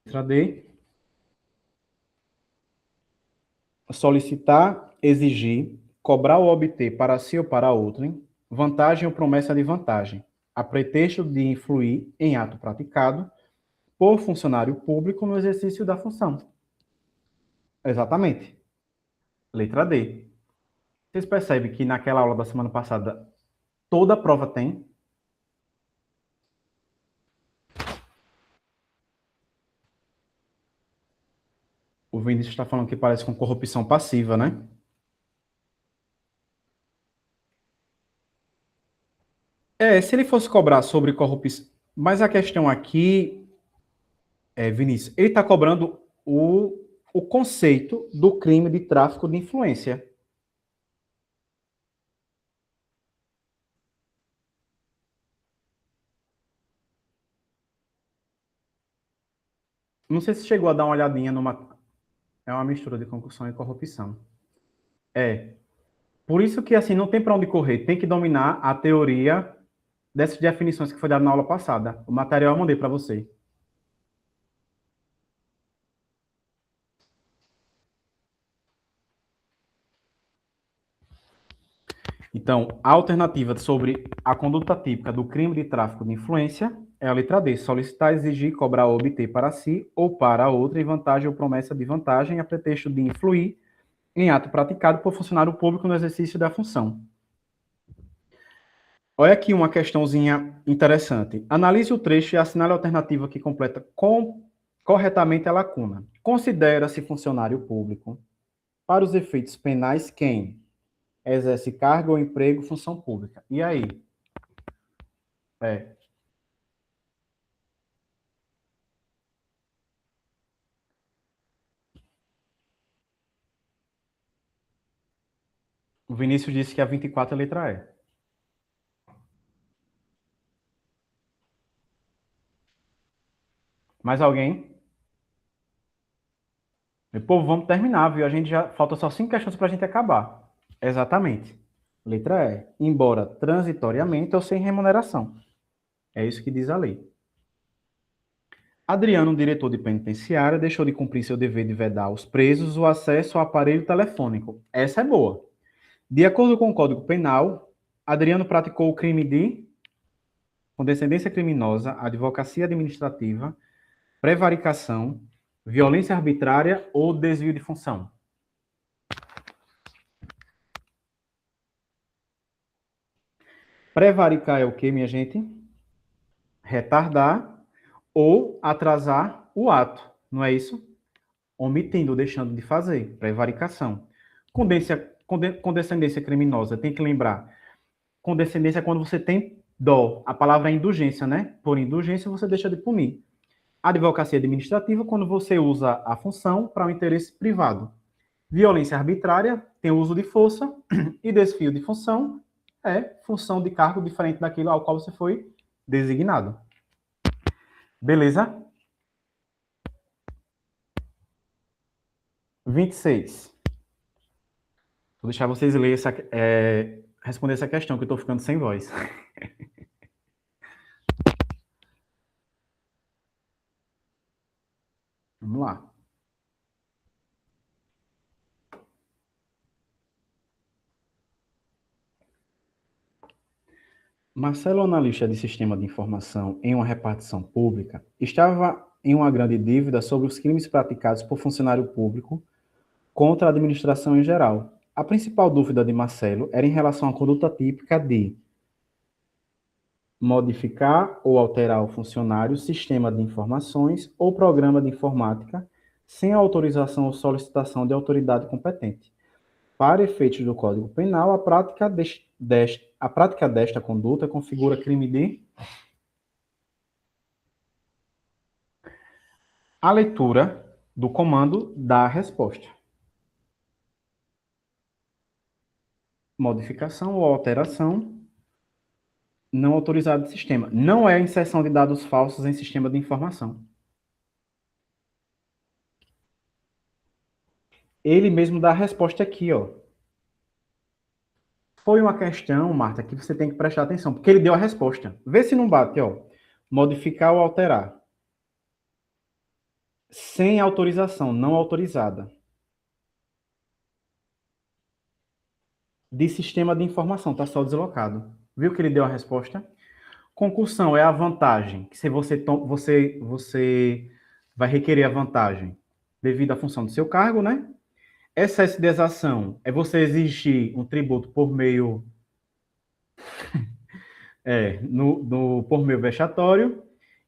Letra D. Solicitar, exigir, cobrar ou obter para si ou para outrem, vantagem ou promessa de vantagem, a pretexto de influir em ato praticado por funcionário público no exercício da função. Exatamente. Letra D. Vocês percebem que naquela aula da semana passada, toda prova tem? O Vinícius está falando que parece com corrupção passiva, né? Se ele fosse cobrar sobre corrupção... Mas a questão aqui, Vinícius, ele está cobrando o conceito do crime de tráfico de influência. Não sei se chegou a dar uma olhadinha numa... É uma mistura de concussão e corrupção. Por isso que, assim, não tem para onde correr. Tem que dominar a teoria dessas definições que foi dada na aula passada. O material eu mandei para você. Então, a alternativa sobre a conduta típica do crime de tráfico de influência é a letra D. Solicitar, exigir, cobrar ou obter para si ou para outra em vantagem ou promessa de vantagem a pretexto de influir em ato praticado por funcionário público no exercício da função. Olha aqui uma questãozinha interessante. Analise o trecho e assinale a alternativa que completa corretamente a lacuna. Considera-se funcionário público, para os efeitos penais, quem exerce cargo ou emprego, função pública. E aí? O Vinícius disse que a 24 é a letra E. Mais alguém? Meu povo, vamos terminar, viu? A gente já falta só 5 questões para a gente acabar. Exatamente. Letra E. Embora transitoriamente ou sem remuneração. É isso que diz a lei. Adriano, diretor de penitenciária, deixou de cumprir seu dever de vedar aos presos o acesso ao aparelho telefônico. Essa é boa. De acordo com o Código Penal, Adriano praticou o crime de condescendência criminosa, advocacia administrativa, prevaricação, violência arbitrária ou desvio de função. Prevaricar é o que, minha gente? Retardar ou atrasar o ato, não é isso? Omitindo ou deixando de fazer, prevaricação. Condescendência criminosa, tem que lembrar. Condescendência é quando você tem dó. A palavra é indulgência, né? Por indulgência, você deixa de punir. Advocacia administrativa, quando você usa a função para um interesse privado. Violência arbitrária, tem o uso de força. E desvio de função é função de cargo diferente daquilo ao qual você foi designado. Beleza? 26. Vou deixar vocês lerem responder essa questão, que eu estou ficando sem voz. Vamos lá. Marcelo, analista de sistema de informação em uma repartição pública, estava em uma grande dívida sobre os crimes praticados por funcionário público contra a administração em geral. A principal dúvida de Marcelo era em relação à conduta típica de modificar ou alterar o funcionário, sistema de informações ou programa de informática sem autorização ou solicitação de autoridade competente. Para efeitos do Código Penal, a prática desta conduta configura crime de... A leitura do comando dá a resposta. Modificação ou alteração não autorizada de sistema. Não é inserção de dados falsos em sistema de informação. Ele mesmo dá a resposta aqui, ó. Foi uma questão, Marta, que você tem que prestar atenção, porque ele deu a resposta. Vê se não bate, ó. Modificar ou alterar. Sem autorização, não autorizada. De sistema de informação, tá só deslocado. Viu que ele deu a resposta? Concussão é a vantagem, que se você vai requerer a vantagem devido à função do seu cargo, né? Excesso de exação é você exigir um tributo por meio por meio vexatório.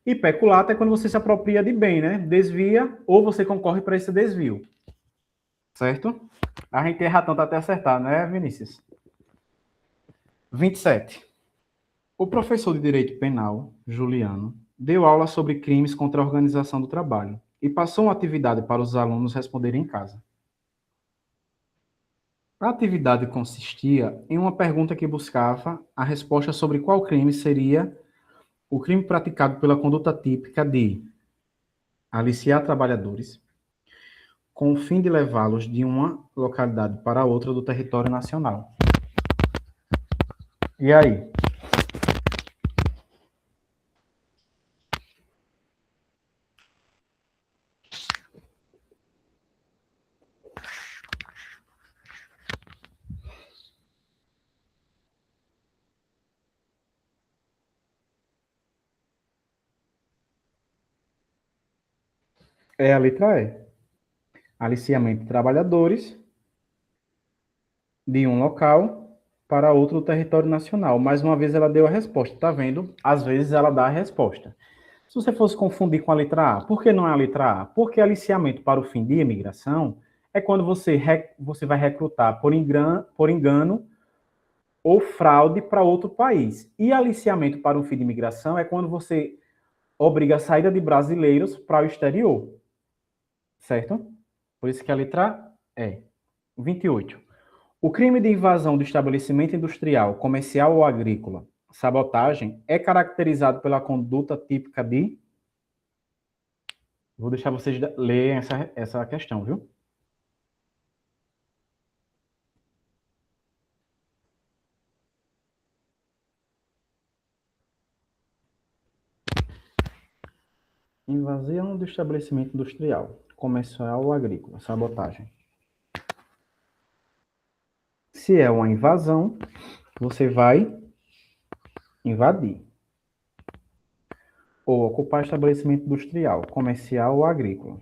E peculato é quando você se apropria de bem, né? Desvia ou você concorre para esse desvio. Certo? A gente erra tanto até acertar, né, Vinícius? 27. O professor de Direito Penal, Juliano, deu aula sobre crimes contra a organização do trabalho e passou uma atividade para os alunos responderem em casa. A atividade consistia em uma pergunta que buscava a resposta sobre qual crime seria o crime praticado pela conduta típica de aliciar trabalhadores com o fim de levá-los de uma localidade para outra do território nacional. E aí? É a letra E. Aliciamento de trabalhadores de um local para outro do território nacional. Mais uma vez ela deu a resposta, tá vendo? Às vezes ela dá a resposta. Se você fosse confundir com a letra A, por que não é a letra A? Porque aliciamento para o fim de imigração é quando você vai recrutar por engano ou fraude para outro país. E aliciamento para o fim de imigração é quando você obriga a saída de brasileiros para o exterior. Certo? Por isso que a letra E. 28. O crime de invasão do estabelecimento industrial, comercial ou agrícola, sabotagem, é caracterizado pela conduta típica de Vou deixar vocês lerem essa questão, viu? Invasão do estabelecimento industrial, comercial ou agrícola, sabotagem. Se é uma invasão, você vai invadir. Ou ocupar estabelecimento industrial, comercial ou agrícola.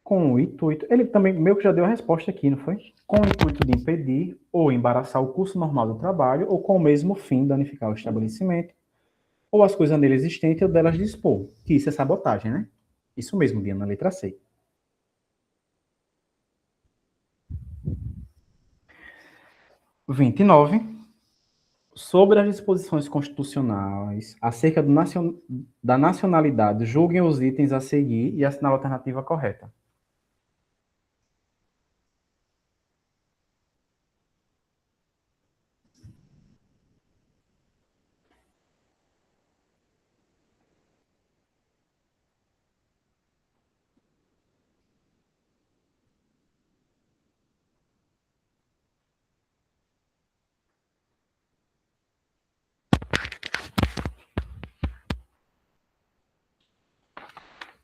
Com o intuito... Ele também meio que já deu a resposta aqui, não foi? Com o intuito de impedir ou embaraçar o curso normal do trabalho, ou com o mesmo fim, danificar o estabelecimento, ou as coisas nele existentes ou delas dispor. Que isso é sabotagem, né? Isso mesmo, Diana, na letra C. (29) Sobre as disposições constitucionais acerca da nacionalidade, julguem os itens a seguir e assinale a alternativa correta.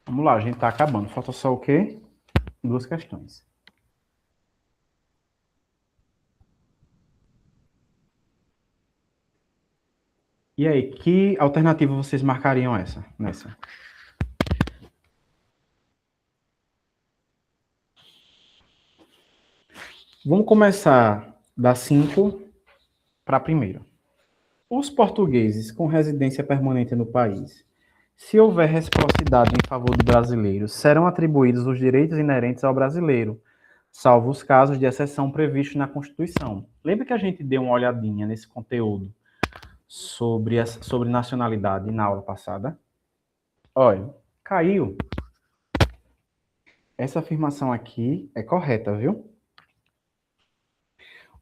Vamos lá, a gente está acabando. Falta só o quê? 2 questões. E aí, que alternativa vocês marcariam nessa? Vamos começar da 5 para a primeira. Os portugueses com residência permanente no país, se houver reciprocidade em favor do brasileiro, serão atribuídos os direitos inerentes ao brasileiro, salvo os casos de exceção previstos na Constituição. Lembra que a gente deu uma olhadinha nesse conteúdo sobre nacionalidade na aula passada? Olha, caiu. Essa afirmação aqui é correta, viu?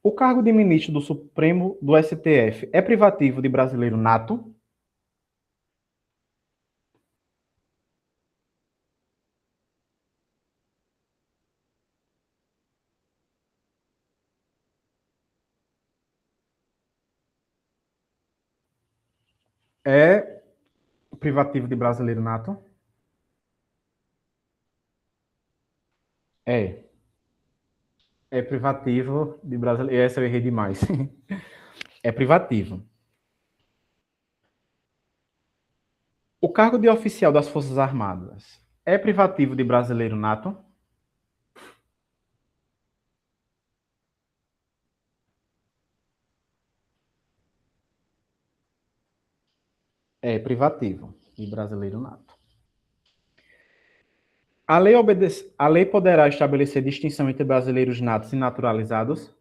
O cargo de ministro do Supremo do STF é privativo de brasileiro nato? É privativo de brasileiro nato? É. É privativo de brasileiro. Essa eu errei demais. É privativo. O cargo de oficial das Forças Armadas é privativo de brasileiro nato? É privativo de brasileiro nato. A lei poderá estabelecer distinção entre brasileiros natos e naturalizados?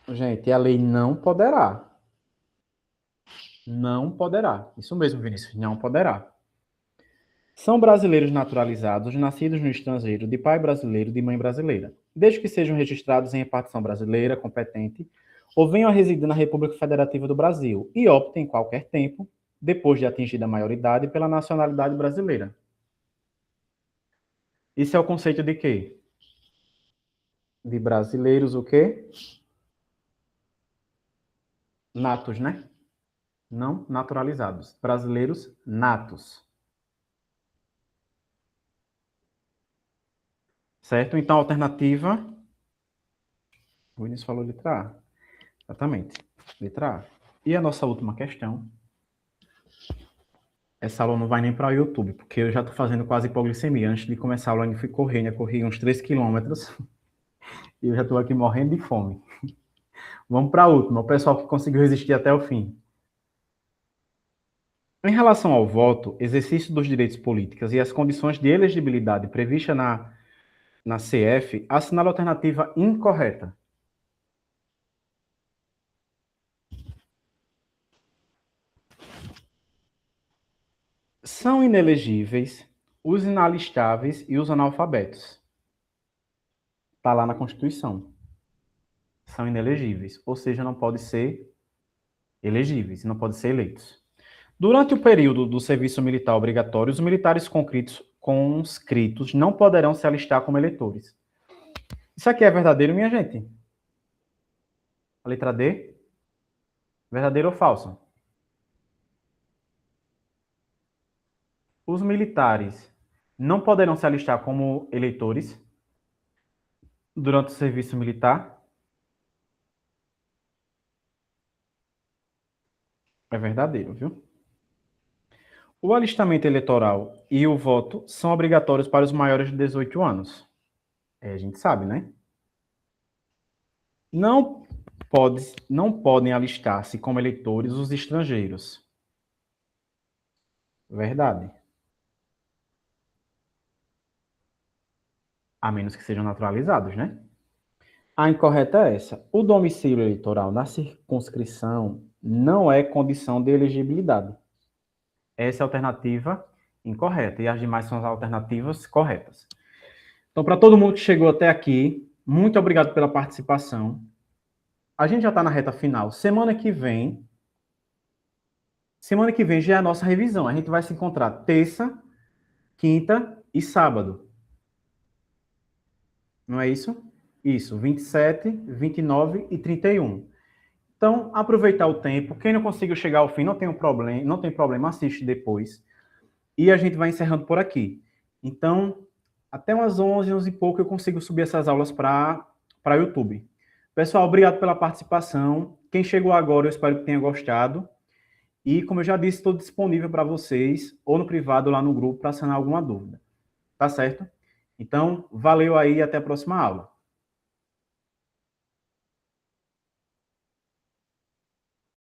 Gente, a lei não poderá. Não poderá. Isso mesmo, Vinícius, não poderá. São brasileiros naturalizados, nascidos no estrangeiro, de pai brasileiro, de mãe brasileira, desde que sejam registrados em repartição brasileira competente ou venham a residir na República Federativa do Brasil e optem em qualquer tempo, depois de atingida a maioridade, pela nacionalidade brasileira. Isso é o conceito de quê? De brasileiros o quê? Natos, né? Não naturalizados. Brasileiros natos. Certo? Então, a alternativa... O Vinícius falou letra A. Exatamente. Letra A. E a nossa última questão. Essa aula não vai nem para o YouTube, porque eu já estou fazendo quase hipoglicemia. Antes de começar a aula, eu fui correndo. Eu corri uns 3 quilômetros. E eu já estou aqui morrendo de fome. Vamos para a última. O pessoal que conseguiu resistir até o fim. Em relação ao voto, exercício dos direitos políticos e as condições de elegibilidade prevista na CF, assinale a alternativa incorreta. São inelegíveis os inalistáveis e os analfabetos. Está lá na Constituição. São inelegíveis, ou seja, não pode ser elegíveis, não podem ser eleitos. Durante o período do serviço militar obrigatório, os militares conscritos não poderão se alistar como eleitores. Isso aqui é verdadeiro, minha gente? A letra D? Verdadeiro ou falso? Os militares não poderão se alistar como eleitores durante o serviço militar? É verdadeiro, viu? O alistamento eleitoral e o voto são obrigatórios para os maiores de 18 anos. A gente sabe, né? Não podem alistar-se como eleitores os estrangeiros. Verdade. A menos que sejam naturalizados, né? A incorreta é essa. O domicílio eleitoral na circunscrição não é condição de elegibilidade. Essa é a alternativa incorreta. E as demais são as alternativas corretas. Então, para todo mundo que chegou até aqui, muito obrigado pela participação. A gente já está na reta final. Semana que vem já é a nossa revisão. A gente vai se encontrar terça, quinta e sábado. Não é isso? Isso, 27, 29 e 31. Então, aproveitar o tempo. Quem não conseguiu chegar ao fim, não tem problema, assiste depois. E a gente vai encerrando por aqui. Então, até umas 11, 11 e pouco, eu consigo subir essas aulas para YouTube. Pessoal, obrigado pela participação. Quem chegou agora, eu espero que tenha gostado. E, como eu já disse, estou disponível para vocês, ou no privado, ou lá no grupo, para sanar alguma dúvida. Tá certo? Então, valeu aí e até a próxima aula.